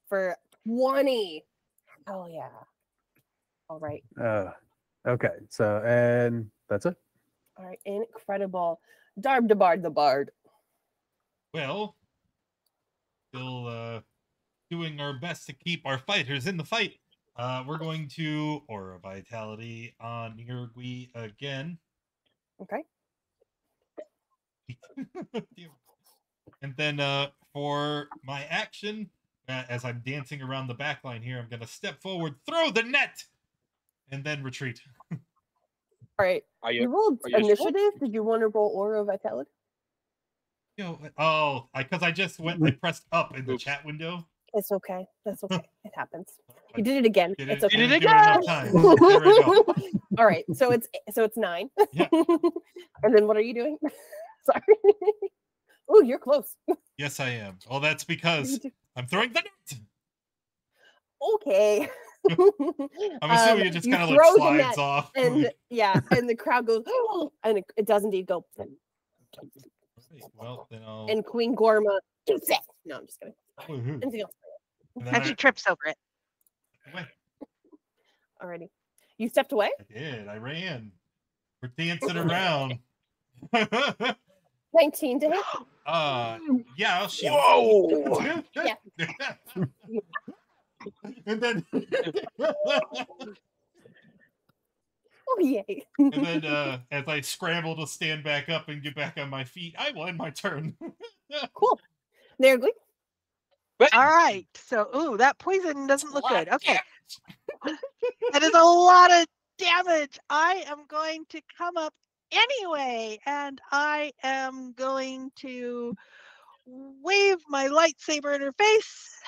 For 20. Hell yeah. All right. Okay. So, and that's it. All right, incredible. Darb the Bard the Bard. Well, still doing our best to keep our fighters in the fight. We're going to Aura Vitality on Nirgui again. Okay. And then for my action, as I'm dancing around the back line here, I'm going to step forward, throw the net, and then retreat. All right. You rolled initiative. Did you want to roll Aura Vitality? Because I just went, I pressed up in the chat window. It's okay. That's okay. It happens. You did it again. It's okay. Did it again. There we go. All right. So it's 9. Yeah. And then what are you doing? Sorry. Oh, you're close. Yes, I am. Well, that's because I'm throwing the net. Okay. I'm assuming it just kind of like slides off. And yeah, and the crowd goes, oh, and it does indeed go. Well, then I'll. And Queen Gorma gets it. No, I'm just kidding. Anything else? And she trips over it. Alrighty. You stepped away? I did. I ran. We're dancing around. 19 to hit? Yeah, I'll shoot. Whoa! Yeah. And then oh yay. And then as I scramble to stand back up and get back on my feet, I will end my turn. Cool. There we go. All right. So, ooh, that poison doesn't look good. Okay. That is a lot of damage. I am going to come up anyway, and I am going to wave my lightsaber in her face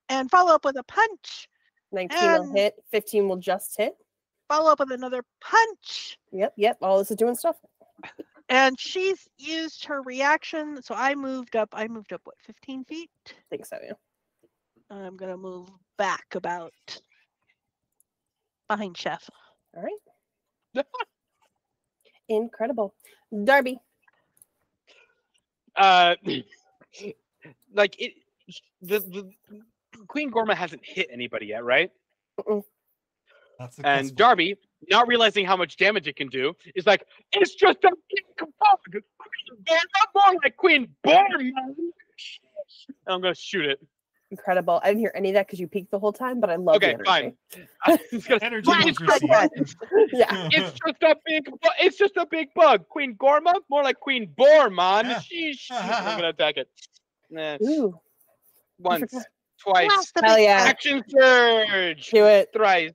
and follow up with a punch. 19 will hit. 15 will just hit. Follow up with another punch. Yep. All this is doing stuff. And she's used her reaction. So I moved up, what, 15 feet? I think so, yeah. I'm going to move back about behind Chef. All right. Incredible. Darby. Like it, the Queen Gorma hasn't hit anybody yet, right? That's the and Darby, not realizing how much damage it can do, is like, it's just a big bug. More like Queen Gorma. I'm gonna shoot it. Incredible. I didn't hear any of that because you peeked the whole time, but I love the energy. Fine. Energy was received. Yeah. It's just a big bug. Queen Gorma, more like Queen Bormon. Yeah. Sheesh. I'm gonna attack it. Nah. Ooh. Once, twice. Hell yeah. Action surge. Do it. Thrice.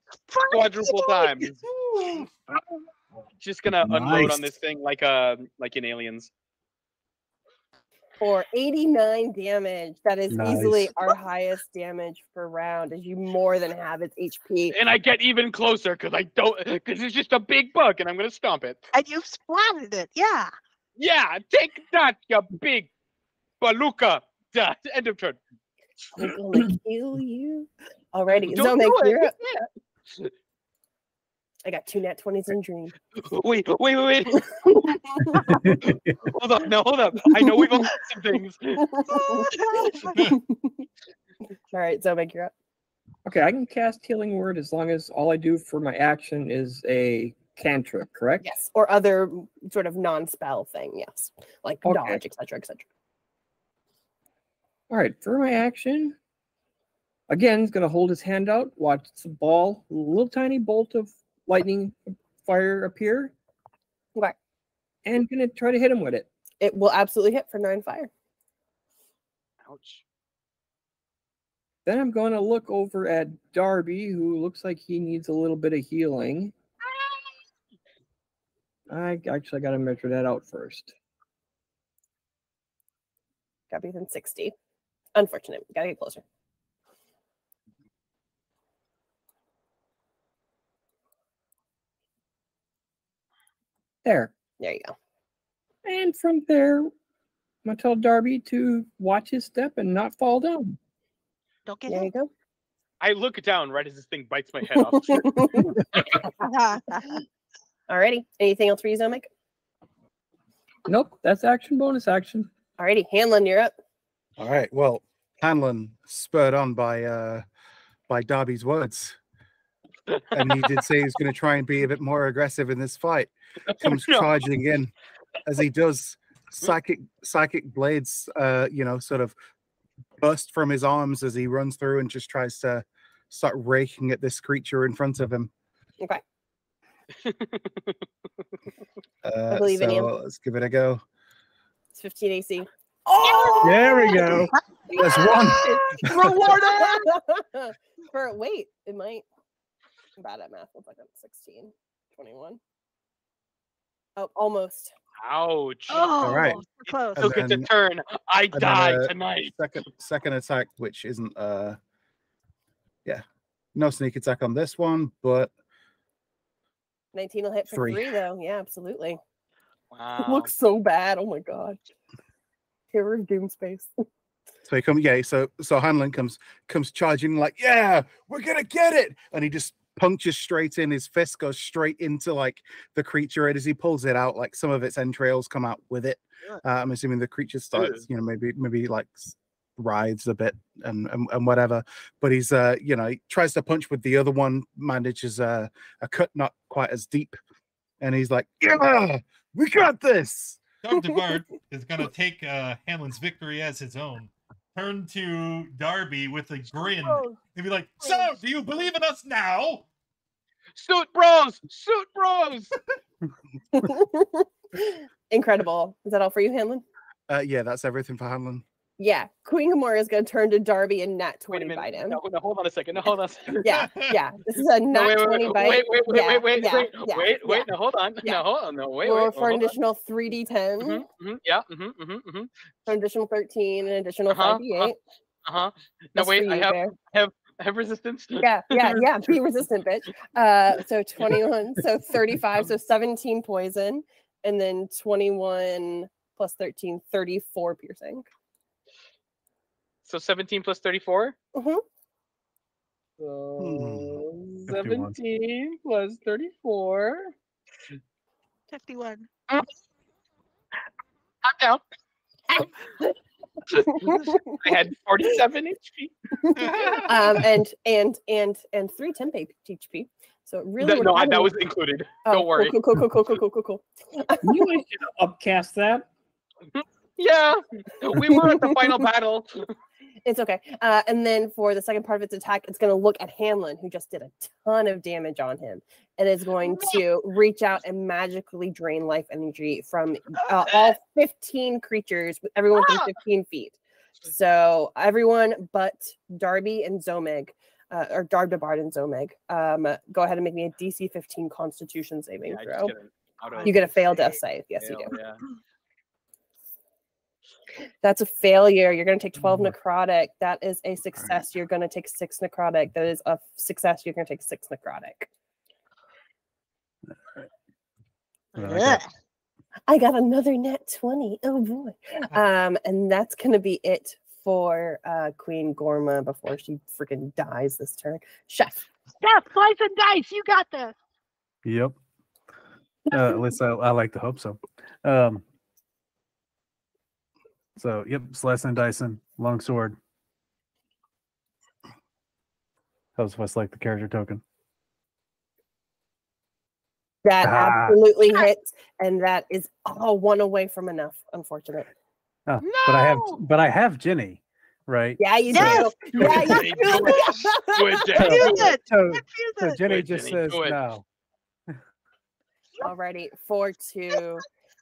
Quadruple times. Just gonna unload Nice. on this thing like in Aliens. For 89 damage. That is easily Nice. our highest damage per round, as you more than have its HP. And I get even closer because it's just a big bug, and I'm gonna stomp it. And you've splatted it. Yeah. Yeah, take that, you big baluka. End of turn. I'm gonna kill you. Alrighty, Don't Zomek, do it. you're up. I got 2 nat 20s in Dream. Wait. Hold up. I know we've all had some things. Alright, Zomek, you're up. Okay, I can cast Healing Word as long as all I do for my action is a cantrip, correct? Yes, or other sort of non-spell thing, yes. Like Okay. dodge, etc., etc. All right, for my action, again, he's going to hold his hand out, watch the ball, a little tiny bolt of lightning fire appear, Okay. and going to try to hit him with it. It will absolutely hit for 9 fire. Ouch. Then I'm going to look over at Darby, who looks like he needs a little bit of healing. I actually got to measure that out first. Got to be within 60. Unfortunate. Gotta get closer. There. There you go. And from there, I'm going to tell Darby to watch his step and not fall down. Don't get There you hit. go. I look down right as this thing bites my head off. Alrighty. Anything else for you, Zomek? Nope, that's action, bonus action. Alrighty. Hanlon, you're up. All right. Well, Hanlon, spurred on by Darby's words, and he did say he was going to try and be a bit more aggressive in this fight. Comes charging in, as he does. Psychic blades, sort of burst from his arms as he runs through and just tries to start raking at this creature in front of him. Okay. I believe in you. Let's give it a go. It's 15 AC. There we go. There's one. Rewarded! Wait, it might. I'm bad at math. Looks like I'm 16, 21. Oh, almost. Ouch. Oh, All right. so close. And Took it to then- turn. I and then, died tonight. Second attack, which isn't no sneak attack on this one, but 19 will hit for 3. 3, though. Yeah, absolutely. Wow. It looks so bad. Oh my god. Terror of Doom Space. so he comes. Yeah, so Hanlon comes charging like, yeah, we're gonna get it, and he just punctures straight in. His fist goes straight into like the creature, and as he pulls it out, like some of its entrails come out with it. I'm assuming the creature starts, maybe like writhes a bit and whatever. But he's he tries to punch with the other one, manages a cut not quite as deep, and he's like, yeah, we got this. Dr. Bard is going to take Hanlon's victory as his own, turn to Darby with a grin, and be like, so, do you believe in us now? Suit bros! Suit bros! Incredible. Is that all for you, Hanlon? Yeah, that's everything for Hanlon. Yeah. Queen Gamora is going to turn to Darby and nat Wait a 20 bite minute. him. No, hold on a second. No, hold on a second. Yeah. This is a nat 20 bite. Wait. No, hold on. Yeah. No, hold on. No, wait. Roll Hold for an on. additional 3d10. Yeah. For an additional 13, an additional 5d8. No, That's wait. for I you, have Bear. have resistance. Yeah. Be resistant, bitch. So 21, so 35, so 17 poison, and then 21 plus 13, 34 piercing. So 17 plus 34. Mm-hmm. So 51. 17 plus 34. 51. I'm down. I had 47 HP. and 3 temp HP. So it really No, that was included. Don't worry. Cool. You should upcast that. Yeah, we were at the final battle. It's okay. And then for the second part of its attack, it's going to look at Hanlon, who just did a ton of damage on him, and is going to reach out and magically drain life energy from all 15 creatures, everyone within 15 feet. So everyone but Darby and Zomig or Dardabard and Zomeg. Go ahead and make me a DC 15 Constitution saving Yeah, I throw. just get an auto You get a failed Save. death save. Yes, you fail, do. Yeah. That's a failure. You're going to take 12 necrotic. That is a success. You're going to take 6 necrotic. That is a success. You're going to take 6 necrotic. Ugh. I got another net 20. Oh boy. And that's going to be it for Queen Gorma before she freaking dies this turn. Chef. Yeah, slice and dice. You got this. Yep. At least I like to hope so. So, yep, slicing and dicing, longsword. Helps if I select the character token. That absolutely hits, and that is one away from enough, unfortunate. Oh, No! but I have Ginny, right? Yeah, you Yes! do. Yeah, you Jenny, do do. it. Do it, Jenny. Infuse it. So Infuse it. Jenny Good, just Jenny, says do it. no. Alrighty, 4-2,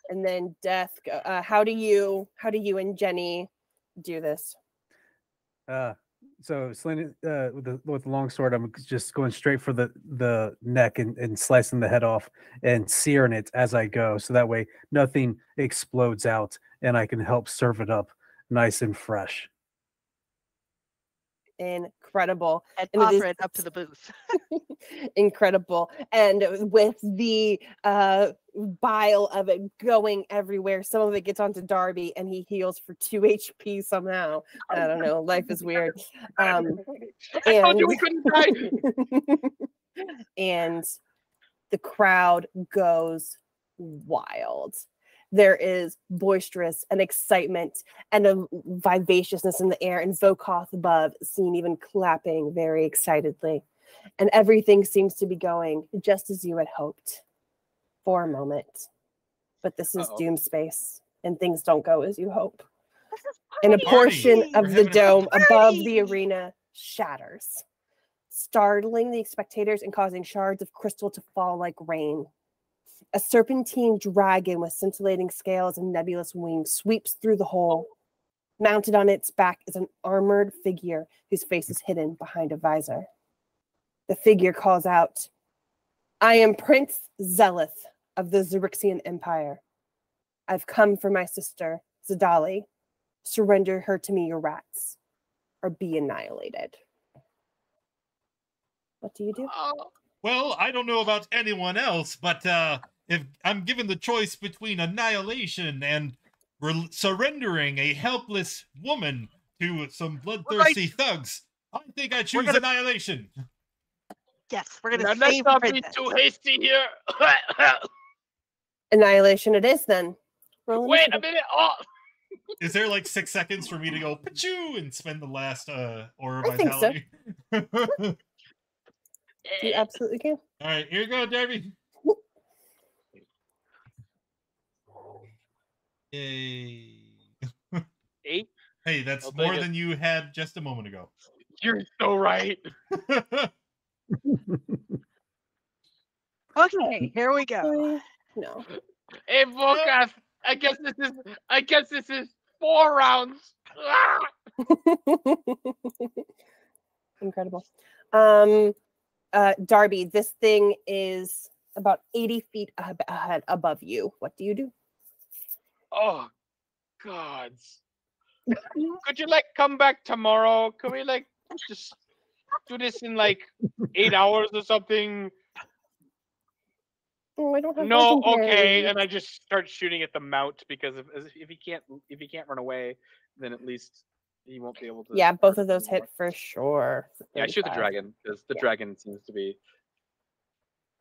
and then Death. How do you and Jenny do this? So slinging with the long sword, I'm just going straight for the neck and slicing the head off and searing it as I go, so that way nothing explodes out and I can help serve it up nice and fresh. Incredible. And And it is- offer it up to the booth. Incredible. And with the bile of it going everywhere, some of it gets onto Darby and he heals for 2 HP somehow. I don't know. Life is weird. I told you we couldn't die. And the crowd goes wild. There is boisterous and excitement and a vivaciousness in the air, and Vokoth above seen even clapping very excitedly. And everything seems to be going just as you had hoped for a moment. But this is Doom Space, and things don't go as you hope. This is And a pretty. portion We're of the having a dome above the party. arena shatters, startling the spectators and causing shards of crystal to fall like rain. A serpentine dragon with scintillating scales and nebulous wings sweeps through the hole. Mounted on its back is an armored figure whose face is hidden behind a visor. The figure calls out, "I am Prince Zelith of the Xaryxian Empire. I've come for my sister, Zadali. Surrender her to me, your rats, or be annihilated." What do you do? Well, I don't know about anyone else, but if I'm given the choice between annihilation and surrendering a helpless woman to some bloodthirsty thugs, I think I choose annihilation. Yes, we're Now, gonna let's save not be Princess. too hasty here. Annihilation it is then. Roll Wait a initiative. minute. Oh. Is there like 6 seconds for me to go pachoo and spend the last aura I think so. vitality? You absolutely can. All right, here you go, Darby. Yay. 8? Hey, that's I'll take more it. than you had just a moment ago. You're so right. Okay, here we go. No. Hey, Volkath, I guess this is 4 rounds. Ah! Incredible. Darby, this thing is about 80 feet ahead above you. What do you do? Oh, gods. Could you come back tomorrow? Could we just do this in 8 hours or something? Oh, I don't have No, okay. legendary. And I just start shooting at the mount because if he can't run away, then at least he won't be able to. Yeah, both of those hit for sure. Yeah, I shoot the 35. dragon because the dragon seems to be.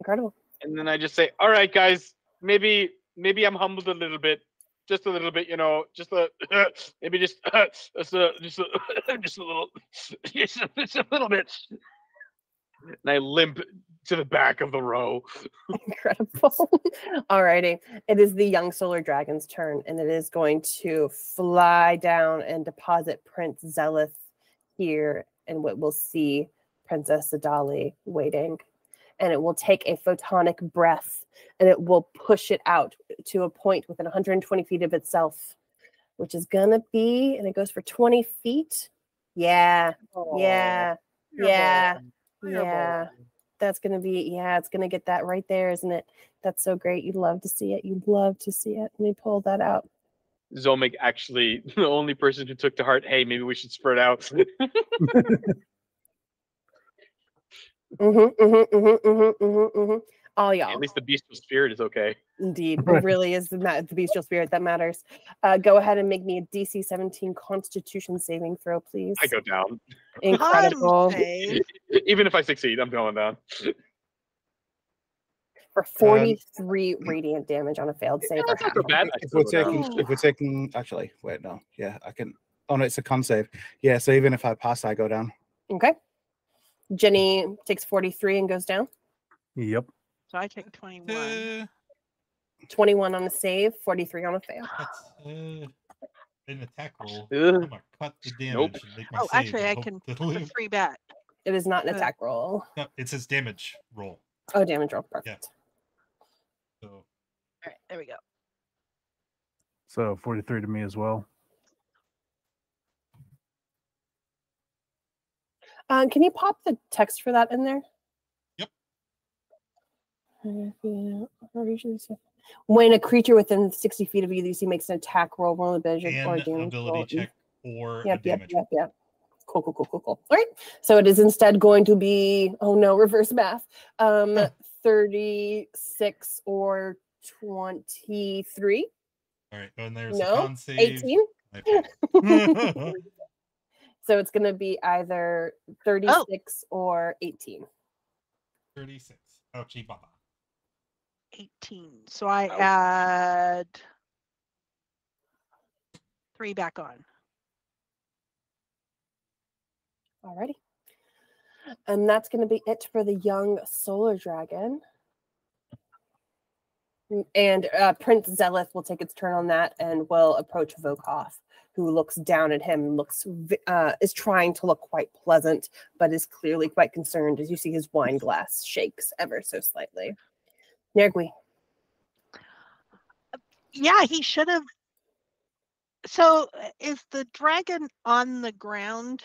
Incredible. And then I just say, "All right, guys, maybe I'm humbled a little bit, just a little bit, maybe just a little bit." And I limp to the back of the row. Incredible. Alrighty. It is the young solar dragon's turn, and it is going to fly down and deposit Prince Zelith here, and what we'll see Princess Zadali waiting. And it will take a photonic breath, and it will push it out to a point within 120 feet of itself, which is gonna be, and it goes for 20 feet. Yeah. Yeah. Yeah. Fireball. Yeah. That's going to be, it's going to get that right there, isn't it? That's so great. You'd love to see it. You'd love to see it. Let me pull that out. Zomic actually the only person who took to heart, hey, maybe we should spread out. All y'all. At least the bestial spirit is okay. Indeed. Right. It really is the bestial spirit that matters. Go ahead and make me a DC 17 Constitution saving throw, please. I go down. Incredible. Save. Even if I succeed, I'm going down. For 43 radiant damage on a failed save. That's not so bad. I If still we're go down. taking, if we're taking, actually, wait, no, yeah, I can. Oh no, it's a con save. Yeah, so even if I pass, I go down. Okay. Jenny takes 43 and goes down. Yep. So I take 21. 21 on a save, 43 on a fail. That's an attack roll. Ugh. I'm gonna cut the damage and make my Oh, save actually, and I hope can to put the live. 3 back. It is not an Uh, attack roll. No, it says damage roll. Oh, damage roll. Perfect. So All right, there we go. So 43 to me as well. Can you pop the text for that in there? Yep. When a creature within 60 feet of you makes an attack roll, roll a damage or and damage ability roll. check or a Yep. damage. Cool. All right. So it is instead going to be, oh no, reverse math. 36 or 23. All right, and there's a No, con save. 18. I failed. So it's going to be either 36 or 18. 36. Ouchie baba. 18. So I add 3 back on. Alrighty. And that's going to be it for the young solar dragon. And Prince Zelith will take its turn on that and will approach Vokoth, who looks down at him, is trying to look quite pleasant, but is clearly quite concerned as you see his wine glass shakes ever so slightly. Nergui. Yeah, he should have. So is the dragon on the ground?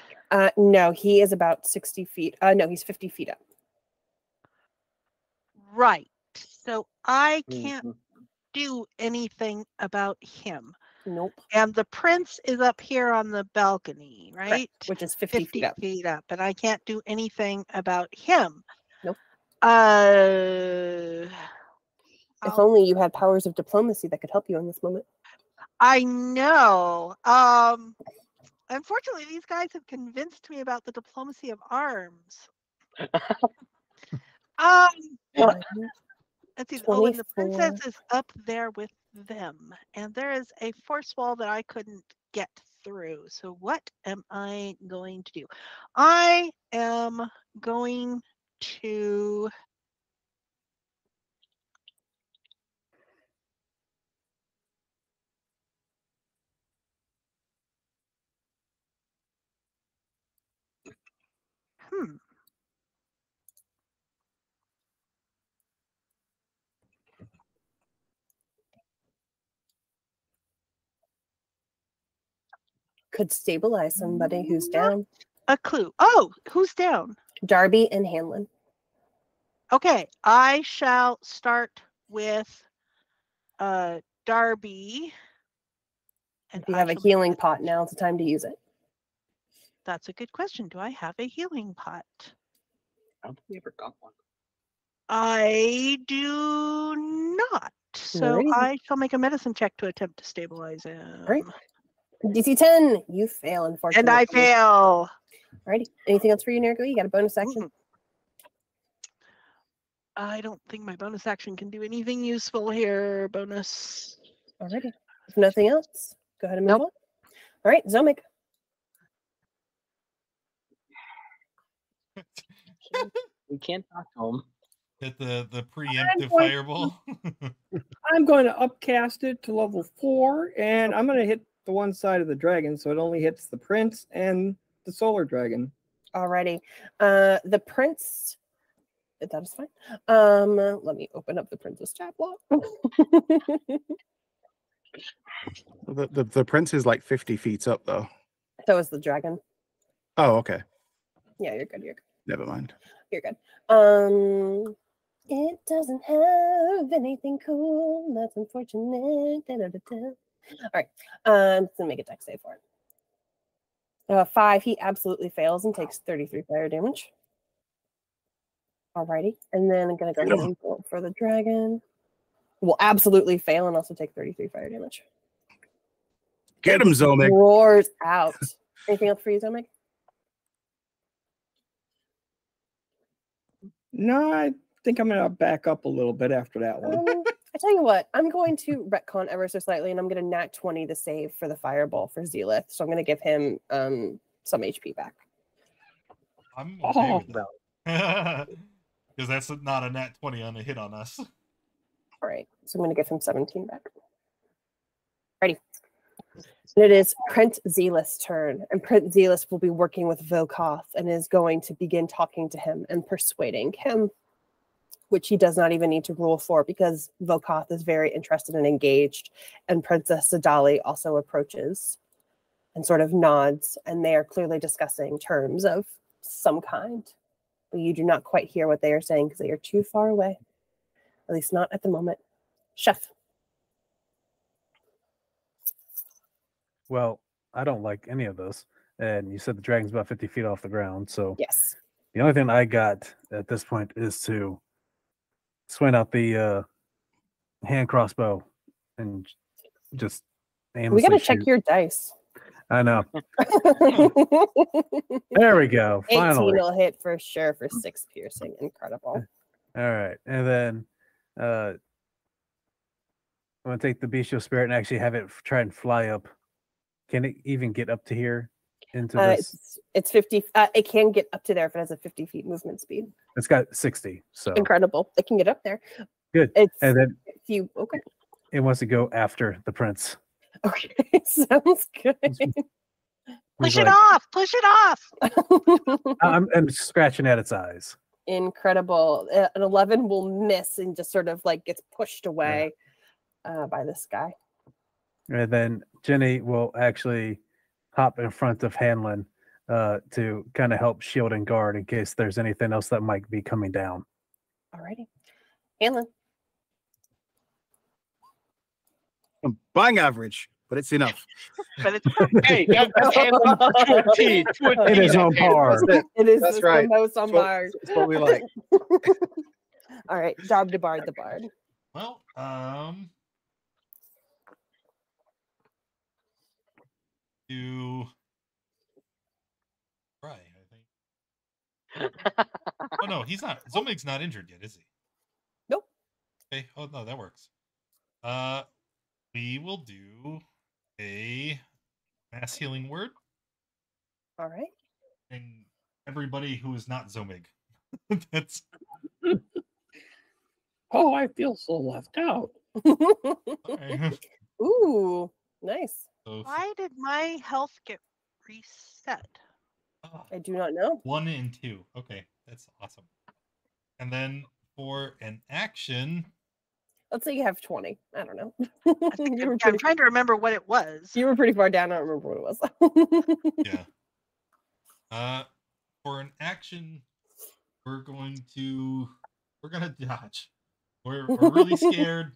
No, he is about 60 feet. No, he's 50 feet up. Right. So I can't do anything about him. Nope. And the prince is up here on the balcony, right? Correct, which is 50 feet up. And I can't do anything about him. Nope. If If only you had powers of diplomacy that could help you in this moment. I know. Unfortunately, these guys have convinced me about the diplomacy of arms. Let's see. Oh, and the 24. princess is up there with them, and there is a force wall that I couldn't get through. So what am I going to do? I am going to Could stabilize somebody who's down. a clue. Oh, who's down? Darby and Hanlon. Okay, I shall start with Darby. And If you have a healing pot, now it's the time to use it. That's a good question. Do I have a healing pot? I don't think we ever got one. I do not. So Alrighty. I shall make a medicine check to attempt to stabilize him. Great. DC 10. You fail, unfortunately. And I fail. Alrighty. Anything else for you, Nergo? You got a bonus action? I don't think my bonus action can do anything useful here. Bonus. Alrighty. If nothing else, go ahead and move on. All right, Zomic. We can't talk to him. Hit the preemptive fireball. I'm going to upcast it to level 4, and I'm going to hit the one side of the dragon, so it only hits the prince and the solar dragon. Alrighty. The prince. That is fine. Let me open up the prince's chat block. The prince is like 50 feet up, though. So is the dragon. Oh, okay. Yeah, you're good. You're good. Never mind. You're good. It doesn't have anything cool. That's unfortunate. All right. I'm just gonna make a dex save for it. 5. He absolutely fails and takes 33 fire damage. Alrighty. And then I'm gonna go ahead and roll for the dragon. Will absolutely fail and also take 33 fire damage. Get him, Zomig. Roars out. Anything else for you, Zomig? No, I think I'm gonna back up a little bit after that one. I tell you what, I'm going to retcon ever so slightly, and I'm going to nat 20 the save for the fireball for Zealith. So I'm going to give him some HP back. I'm okay with that. Because that's not a nat 20 on a hit on us. All right, so I'm going to give him 17 back. Ready. And it is Prince Zealous' turn, and Prince Zealous will be working with Vokoth and is going to begin talking to him and persuading him, which he does not even need to rule for because Vokoth is very interested and engaged, and Princess Sadali also approaches and sort of nods, and they are clearly discussing terms of some kind. But you do not quite hear what they are saying because they are too far away, at least not at the moment. Chef. Well, I don't like any of this. And you said the dragon's about 50 feet off the ground. So Yes. the only thing I got at this point is to swing out the hand crossbow and just aimlessly We got to check shoot. your dice. I know. There we go. 18 Finally. will hit for sure for 6 piercing. Incredible. All right. And then I'm going to take the bestial spirit and actually have it try and fly up. Can it even get up to here into this? It's 50. It can get up to there if it has a 50 feet movement speed. It's got 60. So Incredible. It can get up there. good. It's And then if you okay. it wants to go after the prince. Okay, sounds good. Push He's it like, off. Push it off. I'm scratching at its eyes. Incredible. An 11 will miss and just sort of like gets pushed away by this guy. And then Jenny will actually hop in front of Hanlon to kind of help shield and guard in case there's anything else that might be coming down. Alrighty. Hanlon. Bang average, but it's enough. But it's Hey, that's Hanlon to a T. To a It T, is on that's Hanlon. par. That's it. It is That's the right. most on That's what- bars. That's what we like. All right, Darb to Bard the Bard. Well, to Right, I think. Oh no, he's not. Zomig's not injured yet, is he? Nope. Okay. Oh no, that works. We will do a mass healing word, All right. and everybody who is not Zomig. That's Oh, I feel so left out. okay. Ooh, nice. So, why did my health get reset? I do not know. 1 and 2. Okay, that's awesome. And then for an action, Let's say you have 20. I don't know. I think you, were I'm pretty, trying to remember what it was. you were pretty far down. I don't remember what it was. yeah. For an action, we're gonna dodge. We're really scared.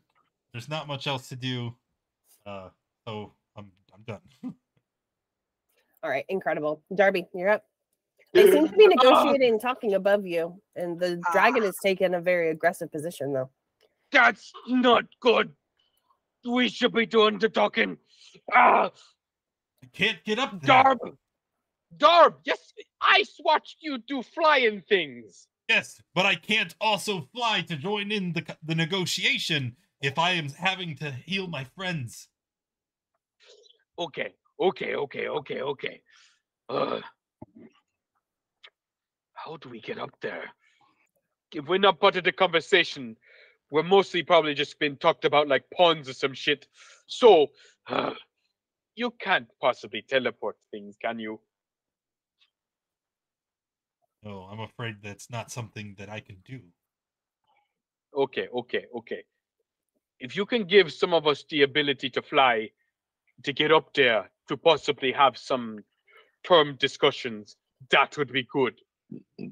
There's not much else to do. So I'm done. All right, incredible. Darby, you're up. They seem to be negotiating and talking above you, and the dragon has taken a very aggressive position, though. That's not good. We should be doing the talking. Ah, I can't get up there. Darb, yes, I watched you do flying things. Yes, but I can't also fly to join in the negotiation if I am having to heal my friends. Okay. How do we get up there? If we're not part of the conversation, we're mostly probably just been talked about like pawns or some shit. So, you can't possibly teleport things, can you? No, I'm afraid that's not something that I can do. Okay. If you can give some of us the ability to fly, to get up there, to possibly have some term discussions, that would be good. I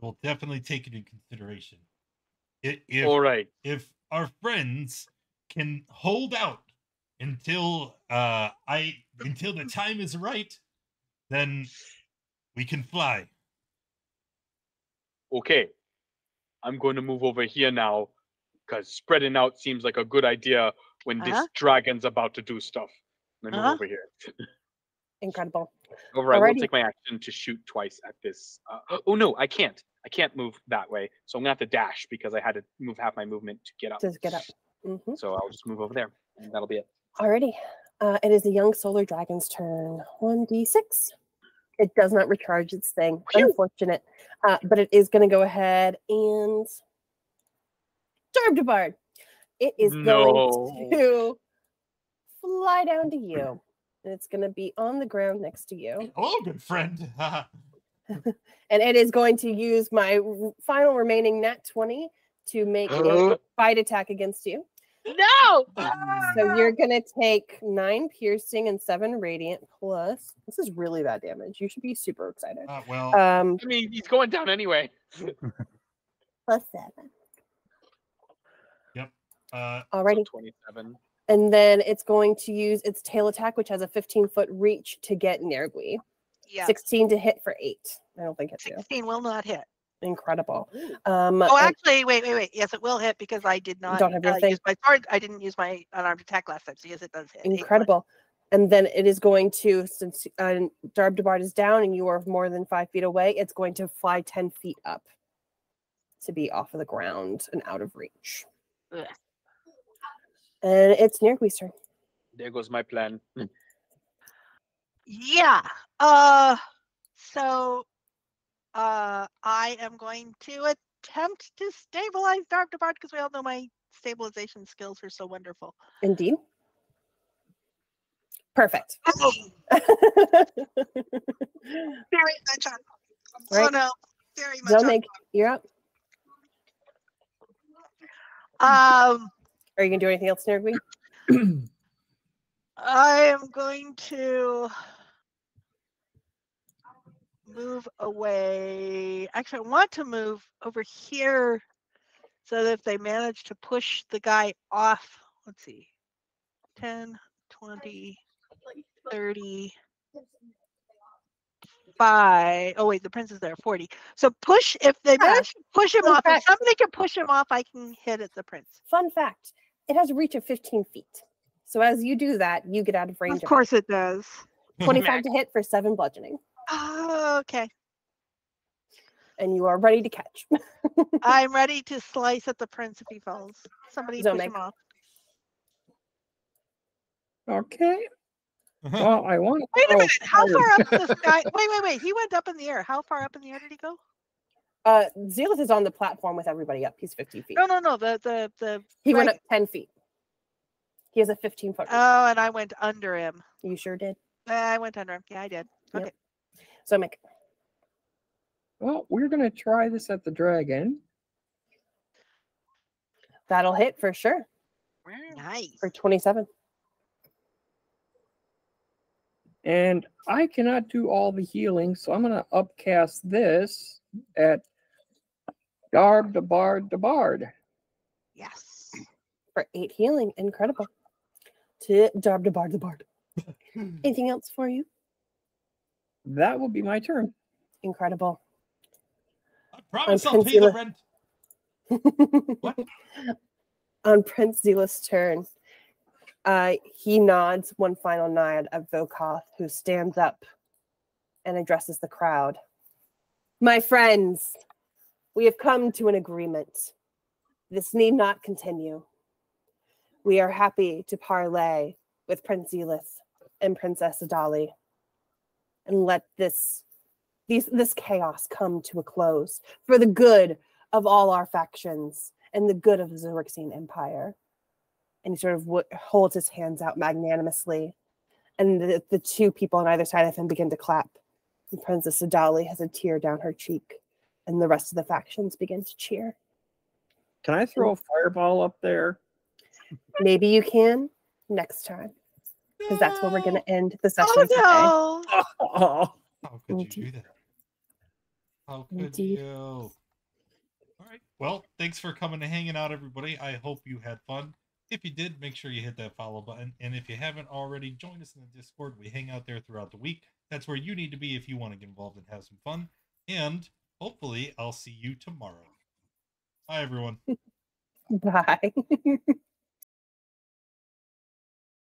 will definitely take it in consideration. All right. If our friends can hold out until until the time is right, then we can fly. Okay. I'm going to move over here now because spreading out seems like a good idea when this dragon's about to do stuff. Let me move over here. Incredible. All right, we'll Alrighty. take my action to shoot twice at this. Oh no, I can't. I can't move that way. So I'm gonna have to dash because I had to move half my movement to get up. Just get up. Mm-hmm. So I'll just move over there, and that'll be it. Alrighty. It is the young solar dragon's turn. 1d6. It does not recharge its thing. Unfortunate. But it is going to go ahead and Darbdabard. It is going to fly down to you. And it's going to be on the ground next to you. Oh, good friend. And it is going to use my final remaining nat 20 to make a bite attack against you. No! So you're going to take 9 piercing and 7 radiant plus. This is really bad damage. You should be super excited. Well, I mean, he's going down anyway. Plus 7. Yep. Alrighty. 27. And then it's going to use its tail attack, which has a 15-foot reach to get Nergui. Yeah. 16 to hit for 8. I don't think it's 16 will not hit. incredible. Oh, actually, wait. Yes, it will hit because I did not Don't have your thing. use my sword. I didn't use my unarmed attack last time. So yes, it does hit. Incredible. And then it is going to, since Darbdabard is down and you are more than 5 feet away, it's going to fly 10 feet up to be off of the ground and out of reach. Ugh. And it's Nergui's turn. There goes my plan. Yeah. So I am going to attempt to stabilize Darbdabard because we all know my stabilization skills are so wonderful. Indeed. Perfect. Oh. Very much on. Right. Oh no, very much on. You're up. Are you gonna do anything else, Nergui? I am going to move away. Actually, I want to move over here so that if they manage to push the guy off, let's see, 10, 20, 30, 5. Oh wait, the prince is there, 40. So push, if they manage to push him off, if somebody can push him off, I can hit at the prince. Fun fact, it has a reach of 15 feet. So as you do that, you get out of range. Of course it does. 25 to hit for 7 bludgeoning. Oh, okay. And you are ready to catch. I'm ready to slice at the prince if he falls. Somebody push him off. Okay. Well, I want to. Wait a minute. How far up this guy? Wait. He went up in the air. How far up in the air did he go? Zealous is on the platform with everybody up. He's 50 feet. No. The he went up 10 feet. He has a 15-foot. Oh, and I went under him. You sure did. I went under him. Yeah, I did. Okay. Yep. So Mick. Well, we're gonna try this at the dragon. That'll hit for sure. Nice. For 27. And I cannot do all the healing, so I'm gonna upcast this at Darbdabard. Yes. For 8 healing. Incredible. To Darbdabard. Anything else for you? That will be my turn. Incredible. I promise I'll pay the rent. What? On Prince Zealous' turn, he nods one final nod at Vokoth, who stands up and addresses the crowd. My friends, we have come to an agreement. This need not continue. We are happy to parley with Prince Zealous and Princess Adali and let this chaos come to a close for the good of all our factions and the good of the Xaryxian Empire. And he sort of holds his hands out magnanimously. And the 2 people on either side of him begin to clap. And Princess Adali has a tear down her cheek. And the rest of the factions begin to cheer. Can I throw a fireball up there? Maybe you can next time. Because that's where we're going to end the session today. Oh, no. Oh, you Indeed. do that? How could Indeed. you? All right. Well, thanks for coming and hanging out, everybody. I hope you had fun. If you did, make sure you hit that follow button. And if you haven't already, join us in the Discord. We hang out there throughout the week. That's where you need to be if you want to get involved and have some fun. And hopefully, I'll see you tomorrow. Bye, everyone. Bye.